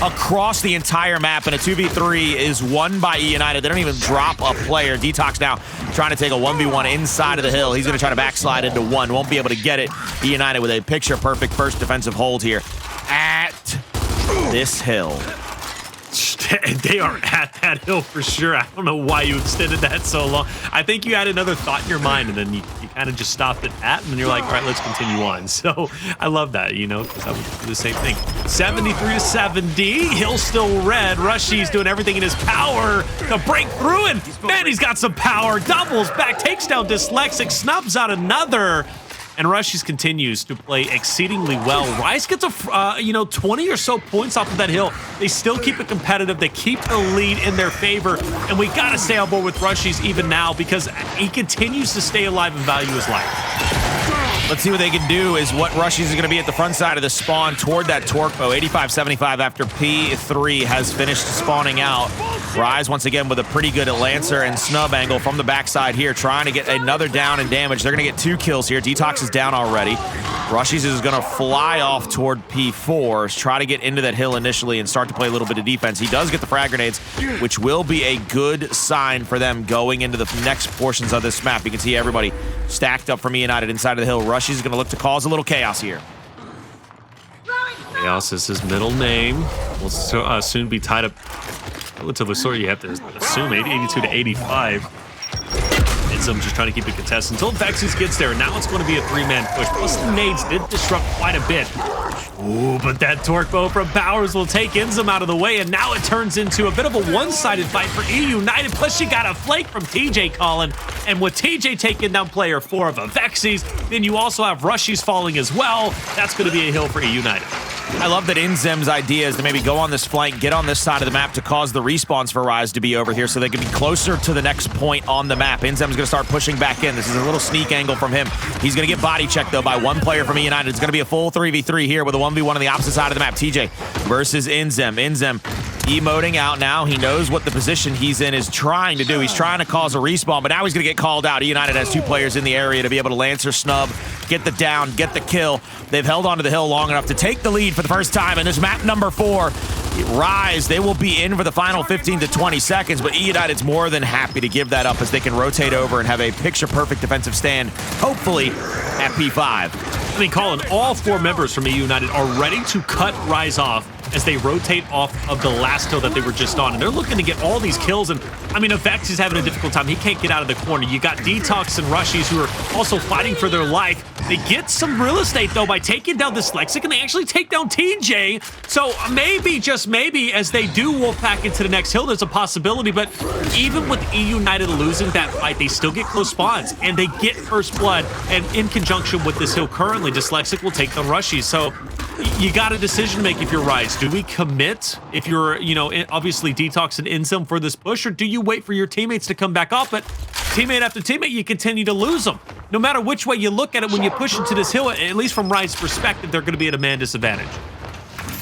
[SPEAKER 1] across the entire map. And a 2v3 is won by eUnited. They don't even drop a player. DeTox now trying to take a 1v1 inside of the hill. He's going to try to backslide into one. Won't be able to get it. eUnited with a picture-perfect first defensive hold here at this hill.
[SPEAKER 2] They are at that hill for sure. I don't know why you extended that so long. I think you had another thought in your mind, and then you kind of just stopped it at, and then you're like, all right, let's continue on. So I love that, you know, because I would do the same thing. 73-70. Hill still red. RushieZ doing everything in his power to break through, and man, he's got some power. Doubles back, takes down Dyslexic, snubs out another. And RushieZ continues to play exceedingly well. RushieZ gets a 20 or so points off of that hill. They still keep it competitive. They keep the lead in their favor. And we got to stay on board with RushieZ even now because he continues to stay alive and value his life.
[SPEAKER 1] Let's see what they can do is what RushieZ is going to be at the front side of the spawn toward that torque bow. 85-75 after P3 has finished spawning out. RushieZ once again with a pretty good Lancer and snub angle from the backside here, trying to get another down and damage. They're going to get 2 kills here. DeTox is down already. RushieZ is going to fly off toward P4, try to get into that hill initially and start to play a little bit of defense. He does get the frag grenades, which will be a good sign for them going into the next portions of this map. You can see everybody stacked up from eUnited inside of the hill. RushieZ is going to look to cause a little chaos here.
[SPEAKER 2] Chaos is his middle name. Will soon be tied up relatively sort. You have to assume 82-85. INZEM just trying to keep it contested until Avexys gets there. Now it's going to be a 3-man push. Plus the nades did disrupt quite a bit. Ooh, but that torque bow from Powerz will take INZEM out of the way, and now it turns into a bit of a one-sided fight for eUnited. Plus you got a flake from TJ calling, and with TJ taking down player 4 of Avexys, then you also have RushieZ falling as well. That's going to be a hill for eUnited.
[SPEAKER 1] I love that INZEM's idea is to maybe go on this flank, get on this side of the map to cause the respawns for RushieZ to be over here so they can be closer to the next point on the map. INZEM's going to start pushing back in. This is a little sneak angle from him. He's going to get body checked, though, by one player from eUnited. It's going to be a full 3v3 here with a 1v1 on the opposite side of the map. TJ versus INZEM. INZEM emoting out now. He knows what the position he's in is trying to do. He's trying to cause a respawn, but now he's going to get called out. eUnited has 2 players in the area to be able to Lancer snub, get the down, get the kill. They've held onto the hill long enough to take the lead for the first time in this map number 4. RushieZ, they will be in for the final 15 to 20 seconds, but eUnited's more than happy to give that up as they can rotate over and have a picture-perfect defensive stand, hopefully at P5.
[SPEAKER 2] I mean, Colin, all 4 members from eUnited are ready to cut RushieZ off as they rotate off of the last hill that they were just on. And they're looking to get all these kills. And, I mean, Avexys is having a difficult time. He can't get out of the corner. You got DeTox and RushieZ who are also fighting for their life. They get some real estate, though, by taking down Dyslexic, and they actually take down TJ. So maybe, just maybe, as they do Wolfpack into the next hill, there's a possibility. But even with eUnited losing that fight, they still get close spawns, and they get first blood. And in conjunction with this hill currently, Dyslexic will take down RushieZ. So you got a decision to make if you're RushieZ. Do we commit if you're, you know, obviously DeTox and INZEM for this push, or do you wait for your teammates to come back up? But teammate after teammate, you continue to lose them. No matter which way you look at it, when you push into this hill, at least from RushieZ's perspective, they're going to be at a man disadvantage.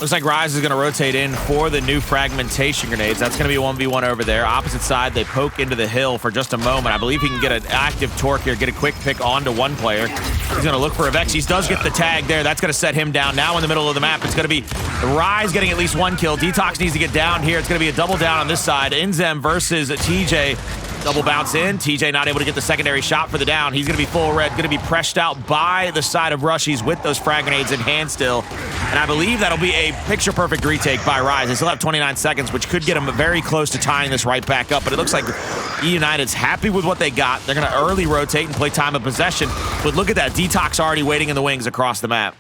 [SPEAKER 1] Looks like RushieZ is going to rotate in for the new fragmentation grenades. That's going to be a 1v1 over there. Opposite side, they poke into the hill for just a moment. I believe he can get an active torque here, get a quick pick onto one player. He's going to look for Avexys. Does get the tag there. That's going to set him down. Now in the middle of the map, it's going to be RushieZ getting at least 1 kill. DeTox needs to get down here. It's going to be a double down on this side. INZEM versus TJ. Double bounce in. TJ not able to get the secondary shot for the down. He's going to be full red, going to be pressed out by the side of RushieZ with those frag grenades in hand still. And I believe that'll be a picture-perfect retake by RushieZ. They still have 29 seconds, which could get them very close to tying this right back up. But it looks like eUnited's happy with what they got. They're going to early rotate and play time of possession. But look at that. DeTox already waiting in the wings across the map.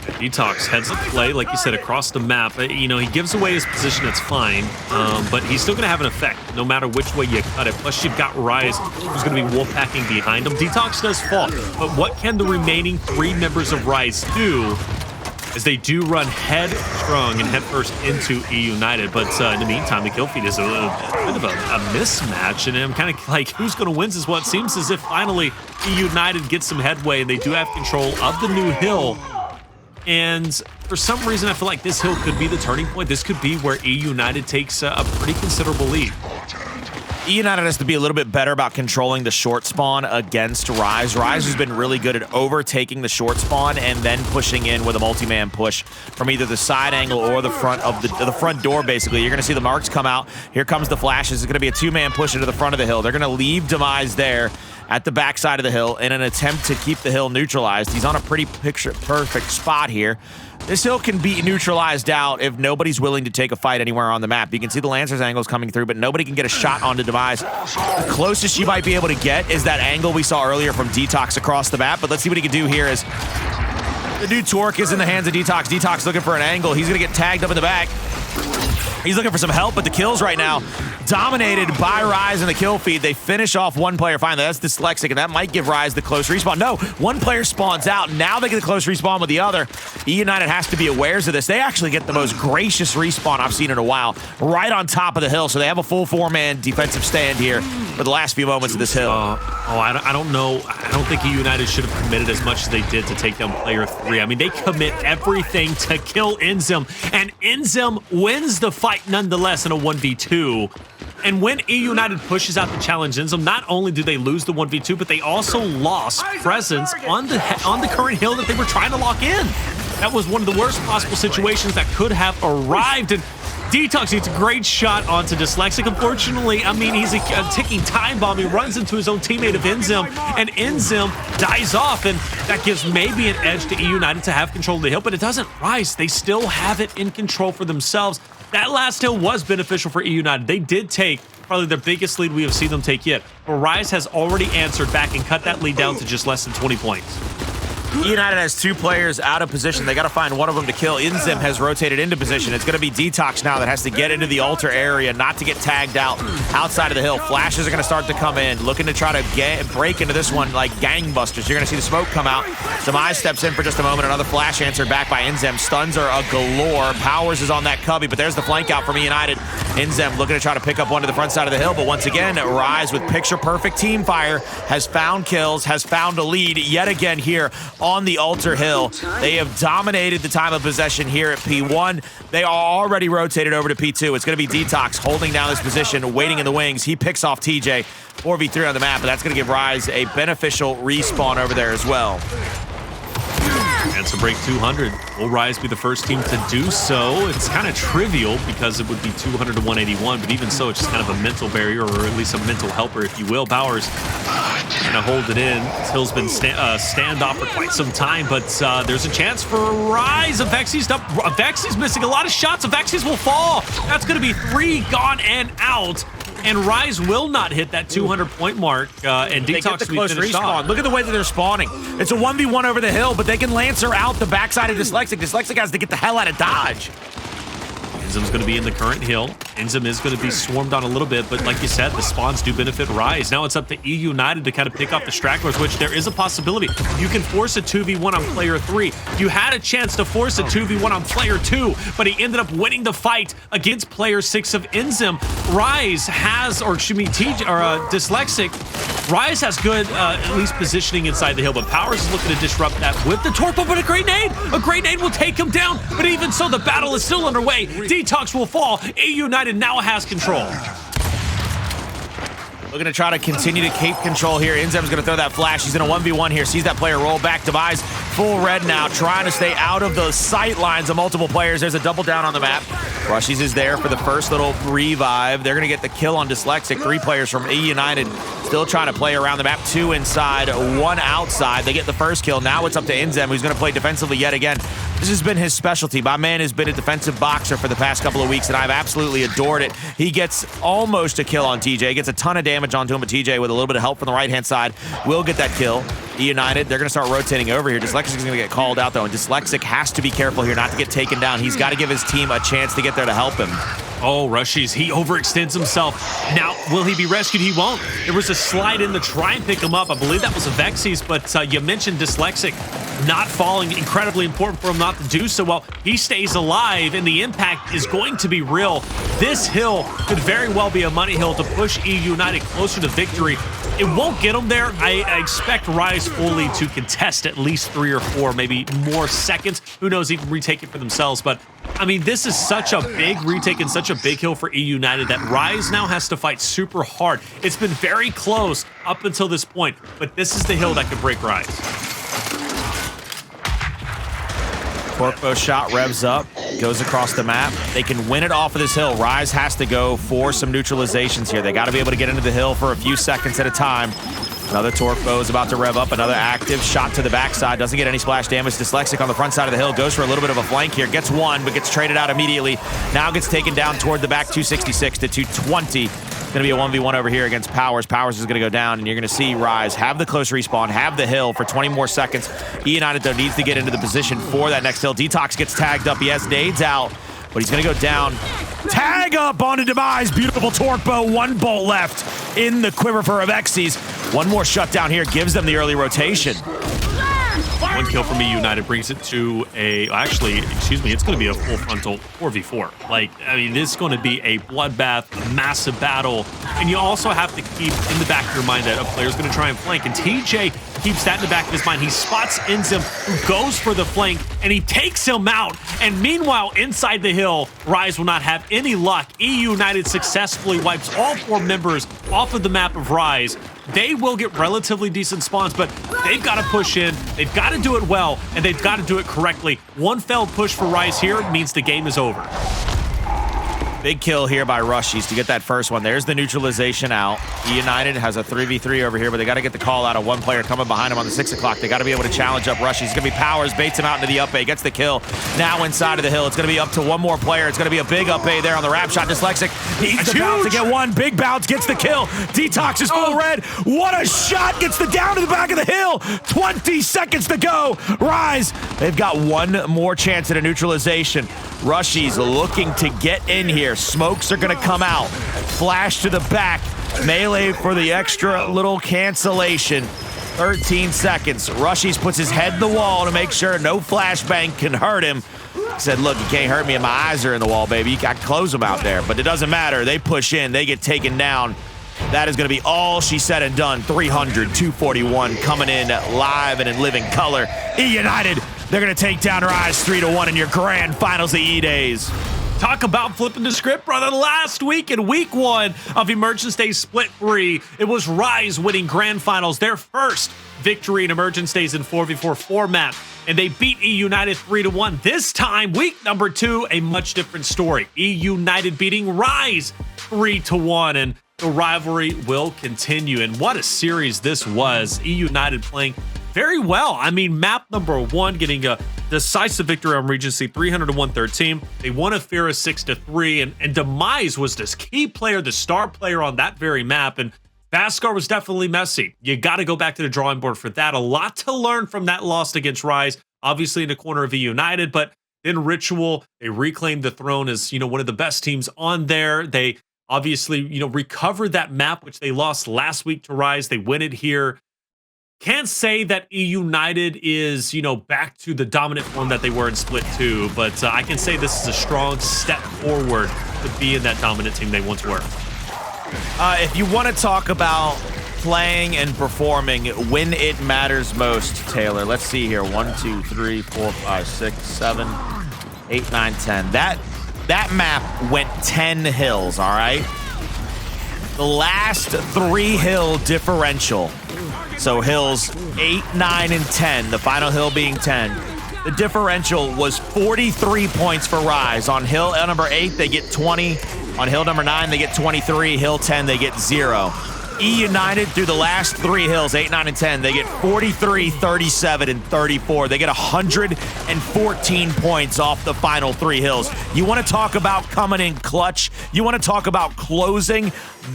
[SPEAKER 2] DeTox heads up play, like you said, across the map. You know, he gives away his position, that's fine, but he's still going to have an effect no matter which way you cut it. Plus, you've got RushieZ, who's going to be wolfpacking behind him. DeTox does fall, but what can the remaining 3 members of RushieZ do as they do run headstrong and headfirst into eUnited? But in the meantime, the kill feed is a bit of a mismatch, and I'm kind of like, who's going to win this? Well, it seems as if finally eUnited gets some headway, and they do have control of the new hill. And for some reason, I feel like this hill could be the turning point. This could be where eUnited takes a pretty considerable lead.
[SPEAKER 1] eUnited has to be a little bit better about controlling the short spawn against RushieZ. RushieZ has been really good at overtaking the short spawn and then pushing in with a multi-man push from either the side angle or the front of the front door, basically. You're going to see the marks come out. Here comes the flashes. It's going to be a two-man push into the front of the hill. They're going to leave Demise there at the backside of the hill in an attempt to keep the hill neutralized. He's on a pretty picture-perfect spot here. This hill can be neutralized out if nobody's willing to take a fight anywhere on the map. You can see the Lancer's angles coming through, but nobody can get a shot onto Demise. The closest you might be able to get is that angle we saw earlier from DeTox across the map, but let's see what he can do here as the new torque is in the hands of DeTox. DeTox looking for an angle. He's going to get tagged up in the back. He's looking for some help, but the kills right now dominated by RushieZ in the kill feed. They finish off one player finally. That's Dyslexic, and that might give RushieZ the close respawn. No, one player spawns out. Now they get the close respawn with the other. eUnited has to be aware of this. They actually get the most gracious respawn I've seen in a while, right on top of the hill. So they have a full four-man defensive stand here for the last few moments of this hill.
[SPEAKER 2] I don't know. I don't think eUnited should have committed as much as they did to take down player 3. I mean, they commit everything to kill INZEM, and INZEM wins the fight nonetheless in a 1v2. And when eUnited pushes out the challenge INZEM, not only do they lose the 1v2, but they also lost presence on the current hill that they were trying to lock in. That was one of the worst possible situations that could have arrived. And DeTox needs a great shot onto Dyslexic. Unfortunately, I mean, he's a ticking time bomb. He runs into his own teammate of INZEM, and INZEM dies off, and that gives maybe an edge to eUnited to have control of the hill, but it doesn't RushieZ. They still have it in control for themselves. That last hill was beneficial for eUnited. They did take probably the biggest lead we have seen them take yet, but RushieZ has already answered back and cut that lead down to just less than 20 points.
[SPEAKER 1] eUnited has two players out of position. They got to find one of them to kill. INZEM has rotated into position. It's going to be DeTox now that has to get into the altar area, not to get tagged out outside of the hill. Flashes are going to start to come in, looking to try to break into this one like gangbusters. You're going to see the smoke come out. Demise steps in for just a moment. Another flash answered back by INZEM. Stuns are a galore. Powerz is on that cubby, but there's the flank out from eUnited. INZEM looking to try to pick up one to the front side of the hill, but once again, RushieZ with picture-perfect team fire has found kills, has found a lead yet again here on the altar hill. They have dominated the time of possession here at P1. They are already rotated over to P2. It's going to be DeTox holding down this position, waiting in the wings. He picks off TJ. 4v3 on the map, but that's going to give RushieZ a beneficial respawn over there as well.
[SPEAKER 2] And to break 200, will RushieZ be the first team to do so? It's kind of trivial because it would be 200 to 181, but even so, it's just kind of a mental barrier, or at least a mental helper, if you will. Powerz trying to hold it in. Hill's been standoff for quite some time, but there's a chance for RushieZ. Avexys missing a lot of shots. Avexys will fall. That's going to be 3 gone and out. And RushieZ will not hit that 200-point mark, and DeTox will be finished off.
[SPEAKER 1] Look at the way that they're spawning. It's a 1v1 over the hill, but they can Lancer out the backside of Dyslexic. Dyslexic has to get the hell out of dodge.
[SPEAKER 2] INZEM's going to be in the current hill. INZEM is going to be swarmed on a little bit, but like you said, the spawns do benefit RushieZ. Now it's up to eUnited to kind of pick off the stragglers, which there is a possibility. You can force a 2v1 on player 3. You had a chance to force a 2v1 on player 2, but he ended up winning the fight against player 6 of INZEM. RushieZ has, or excuse me, Dyslexic. RushieZ has good, at least positioning inside the hill, but Powerz is looking to disrupt that with the torque, but a grenade! A grenade will take him down, but even so, the battle is still underway. DeTox will fall. eUnited now has control.
[SPEAKER 1] Looking to try to continue to keep control here. INZEM's going to throw that flash. He's in a 1v1 here. Sees that player roll back. Demise full red now, trying to stay out of the sight lines of multiple players. There's a double down on the map. RushieZ is there for the first little revive. They're going to get the kill on Dyslexic. 3 players from eUnited still trying to play around the map. 2 inside, 1 outside. They get the first kill. Now it's up to INZEM, who's going to play defensively yet again. This has been his specialty. My man has been a defensive boxer for the past couple of weeks, and I've absolutely adored it. He gets almost a kill on TJ. Gets a ton of damage onto him, but TJ, with a little bit of help from the right-hand side, will get that kill. eUnited, they're going to start rotating over here. Dyslexic is going to get called out, though, and Dyslexic has to be careful here not to get taken down. He's got to give his team a chance to get there to help him.
[SPEAKER 2] Oh, RushieZ, he overextends himself. Now, will he be rescued? He won't. There was a slide in to try and pick him up. I believe that was Avexys, but you mentioned Dyslexic not falling. Incredibly important for him not to do so. Well, he stays alive, and the impact is going to be real. This hill could very well be a money hill to push eUnited closer to victory. It won't get them there. I expect RushieZ fully to contest at least 3 or 4, maybe more seconds. Who knows, even retake it for themselves. But, I mean, this is such a big retake and such a big hill for eUnited that RushieZ now has to fight super hard. It's been very close up until this point, but this is the hill that could break RushieZ.
[SPEAKER 1] Torpo shot revs up, goes across the map. They can win it off of this hill. RushieZ has to go for some neutralizations here. They got to be able to get into the hill for a few seconds at a time. Another Torpo is about to rev up. Another active shot to the backside. Doesn't get any splash damage. Dyslexic on the front side of the hill. Goes for a little bit of a flank here. Gets one, but gets traded out immediately. Now gets taken down toward the back, 266 to 220. Going to be a 1v1 over here against Powerz. Powerz is going to go down, and you're going to see RushieZ have the close respawn, have the hill for 20 more seconds. eUnited, though, needs to get into the position for that next hill. DeTox gets tagged up. He has nades out, but he's going to go down. Tag up onto Demise. Beautiful Torpo. 1 bolt left in the quiver for Avexys. One more shutdown here gives them the early rotation.
[SPEAKER 2] 1 kill from eUnited brings it to a, actually, excuse me, it's going to be a full frontal 4v4. Like, I mean, this is going to be a bloodbath, a massive battle. And you also have to keep in the back of your mind that a player's going to try and flank. And TJ keeps that in the back of his mind. He spots INZEM, who goes for the flank, and he takes him out. And meanwhile, inside the hill, RushieZ will not have any luck. eUnited successfully wipes all 4 members off of the map of RushieZ. They will get relatively decent spawns, but they've got to push in. They've got to do it well, and they've got to do it correctly. One failed push for RushieZ here means the game is over.
[SPEAKER 1] Big kill here by RushieZ to get that first one. There's the neutralization out. eUnited has a 3v3 over here, but they got to get the call out of one player coming behind him on the 6 o'clock. They got to be able to challenge up RushieZ. It's going to be Powerz, baits him out into the up A, gets the kill. Now inside of the hill, it's going to be up to one more player. It's going to be a big up A there on the wrap shot. Dyslexic needs the bounce to get one. Big bounce, gets the kill. DeTox is full red. What a shot, gets the down to the back of the hill. 20 seconds to go. RushieZ, they've got one more chance at a neutralization. RushieZ looking to get in here. Smokes are going to come out. Flash to the back. Melee for the extra little cancellation. 13 seconds. RushieZ puts his head in the wall to make sure no flashbang can hurt him. Said, look, you can't hurt me and my eyes are in the wall, baby. You got to close them out there. But it doesn't matter. They push in. They get taken down. That is going to be all she said and done. 300, 241 coming in live and in living color. eUnited, they're going to take down RushieZ 3-1 in your grand finals of EDAYS.
[SPEAKER 2] Talk about flipping the script, brother. Last week in week 1 of Emergence Day Split 3, it was RushieZ winning grand finals, their first victory in Emergence Days in 4v4 format, and they beat eUnited 3-1. This time, week number 2, a much different story. eUnited beating RushieZ 3-1, and the rivalry will continue. And what a series this was. eUnited playing very well. I mean, map number 1 getting a decisive victory on Regency, 300-113. They won Ephyra 6-3, and Demise was this key player, the star player on that very map. And Vasgar was definitely messy. You got to go back to the drawing board for that. A lot to learn from that loss against RushieZ, obviously in the corner of eUnited, but then Ritual, they reclaimed the throne as, one of the best teams on there. They obviously, recovered that map, which they lost last week to RushieZ. They win it here. Can't say that eUnited is, back to the dominant form that they were in Split 2, but I can say this is a strong step forward to being that dominant team they once were.
[SPEAKER 1] If you want to talk about playing and performing when it matters most, Taylor, let's see here. 1, 2, 3, 4, 5, 6, 7, 8, 9, 10. That map went 10 hills, all right? The last 3 hill differential. So hills 8, 9, and 10, the final hill being 10. The differential was 43 points for RushieZ. On hill number 8, they get 20. On hill number 9, they get 23. Hill 10, they get 0. eUnited through the last 3 hills, 8, 9, and 10, they get 43, 37, and 34. They get 114 points off the final 3 hills. You want to talk about coming in clutch? You want to talk about closing?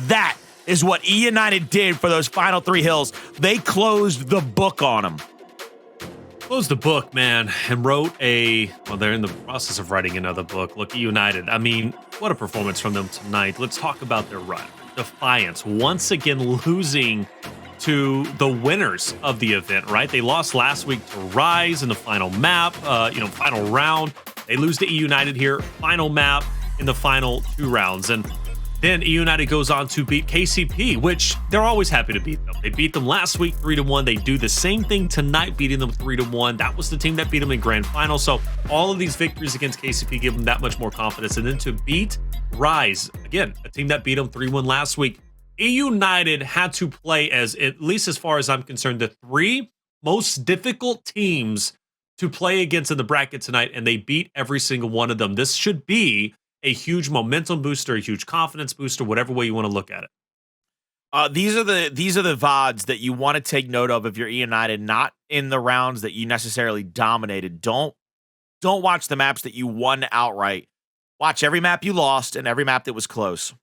[SPEAKER 1] That is what eUnited did for those final 3 hills. They closed the book on them.
[SPEAKER 2] Closed the book, man, and wrote they're in the process of writing another book. Look, eUnited, I mean, what a performance from them tonight. Let's talk about their run. Defiance, once again losing to the winners of the event, right? They lost last week to RushieZ in the final map, final round. They lose to eUnited here, final map in the final 2 rounds. And Then eUnited goes on to beat KCP, which they're always happy to beat them. They beat them last week 3-1. They do the same thing tonight, beating them 3-1. That was the team that beat them in grand final. So all of these victories against KCP give them that much more confidence. And then to beat RushieZ, again, a team that beat them 3-1 last week. eUnited had to play, as at least as far as I'm concerned, the 3 most difficult teams to play against in the bracket tonight, and they beat every single one of them. This should be a huge momentum booster, a huge confidence booster, whatever way you want to look at it.
[SPEAKER 1] These are the VODs that you want to take note of if you're eUnited, not in the rounds that you necessarily dominated. Don't watch the maps that you won outright. Watch every map you lost and every map that was close,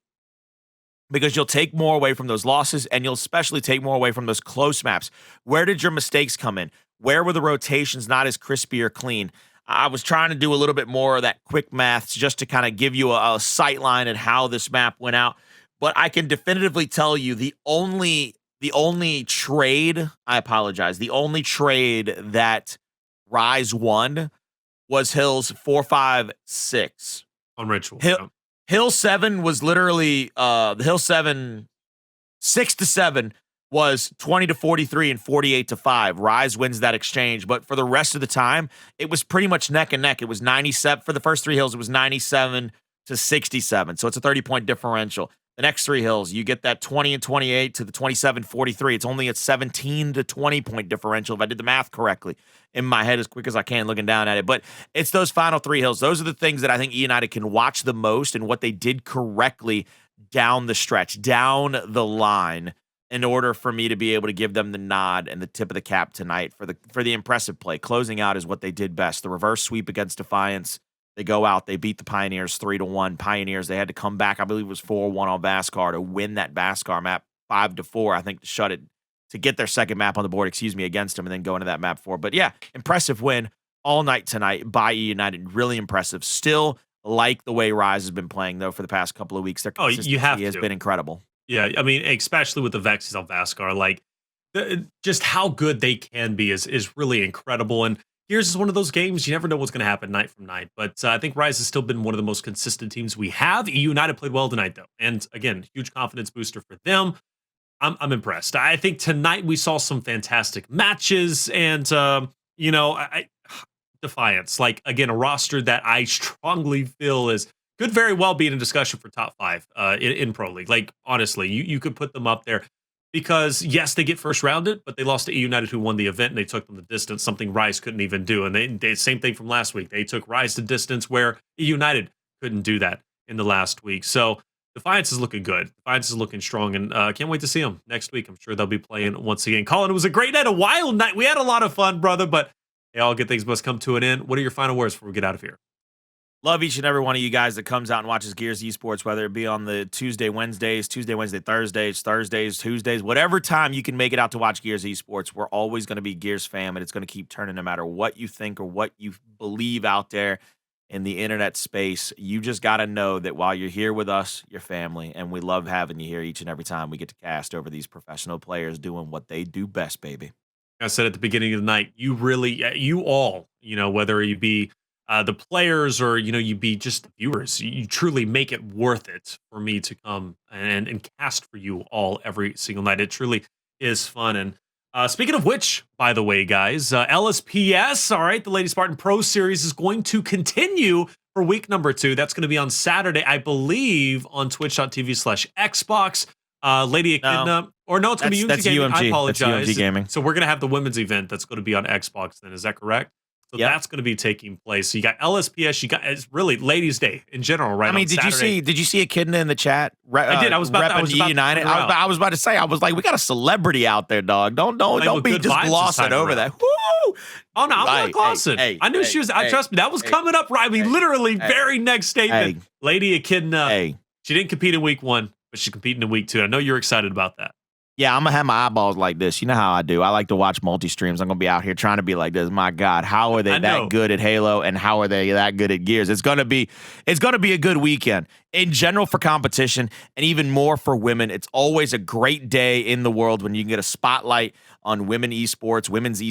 [SPEAKER 1] because you'll take more away from those losses, and you'll especially take more away from those close maps. Where did your mistakes come in? Where were the rotations not as crispy or clean? I was trying to do a little bit more of that quick maths just to kind of give you a sight line at how this map went out. But I can definitively tell you the only trade, I apologize, the only trade that RushieZ won was Hill's 4-5-6.
[SPEAKER 2] On Ritual.
[SPEAKER 1] Hill 7 was literally, the Hill 7, 6-7 was 20-43 and 48-5. RushieZ wins that exchange, but for the rest of the time, it was pretty much neck and neck. It was 97 for the first 3 hills. It was 97-67, so it's a 30-point differential. The next 3 hills, you get that 20 and 28 to the 27-43. It's only a 17 to 20 point differential if I did the math correctly in my head as quick as I can looking down at it. But it's those final 3 hills. Those are the things that I think eUnited can watch the most, and what they did correctly down the stretch, down the line, in order for me to be able to give them the nod and the tip of the cap tonight for the impressive play. Closing out is what they did best. The reverse sweep against Defiance. They go out, they beat the Pioneers 3-1. Pioneers, they had to come back, I believe it was 4-1 on Vasgar to win that Vasgar map 5-4, I think, to shut it, to get their second map on the board, against them, and then go into that map 4. But yeah, impressive win all night tonight by eUnited. Really impressive. Still like the way RushieZ has been playing, though, for the past couple of weeks. Their consistency has been incredible.
[SPEAKER 2] Yeah, I mean, especially with the Avexys on Vasgar, like, just how good they can be is really incredible. And here's is one of those games, you never know what's going to happen night from night. But I think RushieZ has still been one of the most consistent teams we have. eUnited played well tonight, though. And again, huge confidence booster for them. I'm impressed. I think tonight we saw some fantastic matches. And, Defiance, like, again, a roster that I strongly feel could very well be in a discussion for top 5 in Pro League. Like, honestly, you could put them up there. Because, yes, they get first rounded, but they lost to eUnited, who won the event, and they took them the distance, something RushieZ couldn't even do. And they same thing from last week. They took RushieZ to distance where eUnited couldn't do that in the last week. So Defiance is looking good. Defiance is looking strong, and can't wait to see them next week. I'm sure they'll be playing once again. Colin, it was a great night, a wild night. We had a lot of fun, brother, but hey, all good things must come to an end. What are your final words before we get out of here?
[SPEAKER 1] Love each and every one of you guys that comes out and watches Gears Esports, whether it be on the Tuesday, Wednesday, Thursdays, Tuesdays, whatever time you can make it out to watch Gears Esports. We're always going to be Gears fam, and it's going to keep turning no matter what you think or what you believe out there in the internet space. You just got to know that while you're here with us, you're family, and we love having you here each and every time we get to cast over these professional players doing what they do best, baby.
[SPEAKER 2] I said at the beginning of the night, you all, whether you be the players or, you be just the viewers, you truly make it worth it for me to come and cast for you all every single night. It truly is fun. And speaking of which, by the way, guys, LSPS, all right, the Lady Spartan Pro Series is going to continue for week number 2. That's going to be on Saturday, I believe, on twitch.tv/Xbox. Lady Echidna, or no, it's going to be UMG Gaming. I apologize.
[SPEAKER 1] UMG Gaming.
[SPEAKER 2] So we're going to have the women's event that's going to be on Xbox then. Is that correct? So that's going to be taking place. So you got LSPS, it's really Ladies' Day in general, right?
[SPEAKER 1] I mean, did you see Echidna in the chat?
[SPEAKER 2] I did. I was about
[SPEAKER 1] eUnited. I was about to say, I was like, we got a celebrity out there, dog. Don't be just glossing over that. Woo!
[SPEAKER 2] Oh no, I'm not glossing. I knew she was. Trust me, that was coming up right. I mean, literally, very next statement. Lady Echidna. She didn't compete in week 1, but she's competing in week 2. I know you're excited about that.
[SPEAKER 1] Yeah, I'm going to have my eyeballs like this. You know how I do. I like to watch multi-streams. I'm going to be out here trying to be like this. My God, how are they that good at Halo, and how are they that good at Gears? It's going to be a good weekend. in general for competition and even more for women. It's always a great day in the world when you can get a spotlight on women's esports, women's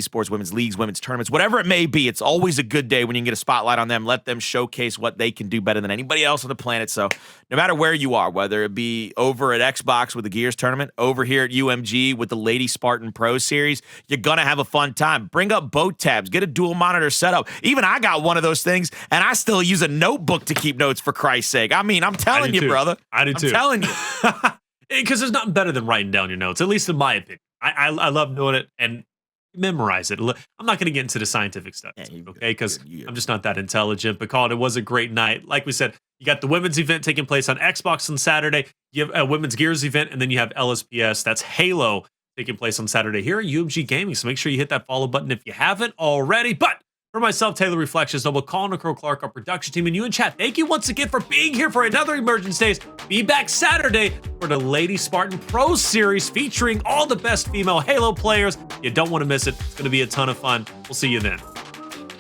[SPEAKER 1] leagues, women's tournaments, whatever it may be. It's always a good day when you can get a spotlight on them, let them showcase what they can do better than anybody else on the planet. So no matter where you are, whether it be over at Xbox with the Gears tournament, over here at UMG with the Lady Spartan Pro Series, you're going to have a fun time. Bring up both tabs, get a dual monitor setup. Even I got one of those things, and I still use a notebook to keep notes, for Christ's sake. I mean, I'm telling you, brother.
[SPEAKER 2] I do too.
[SPEAKER 1] I'm telling you.
[SPEAKER 2] Because there's nothing better than writing down your notes, at least in my opinion. I love doing it and memorize it. I'm not going to get into the scientific stuff, okay? Because I'm just not that intelligent. But Colin, it was a great night. Like we said, you got the women's event taking place on Xbox on Saturday. You have a women's Gears event, and then you have LSPS. That's Halo taking place on Saturday here at UMG Gaming. So make sure you hit that follow button if you haven't already. But for myself, Taylor Reflections, Noble, Colin, Nicole Clark, our production team, and you in chat, thank you once again for being here for another Emergence Days. Be back Saturday for the Lady Spartan Pro Series featuring all the best female Halo players. You don't want to miss it. It's going to be a ton of fun. We'll see you then.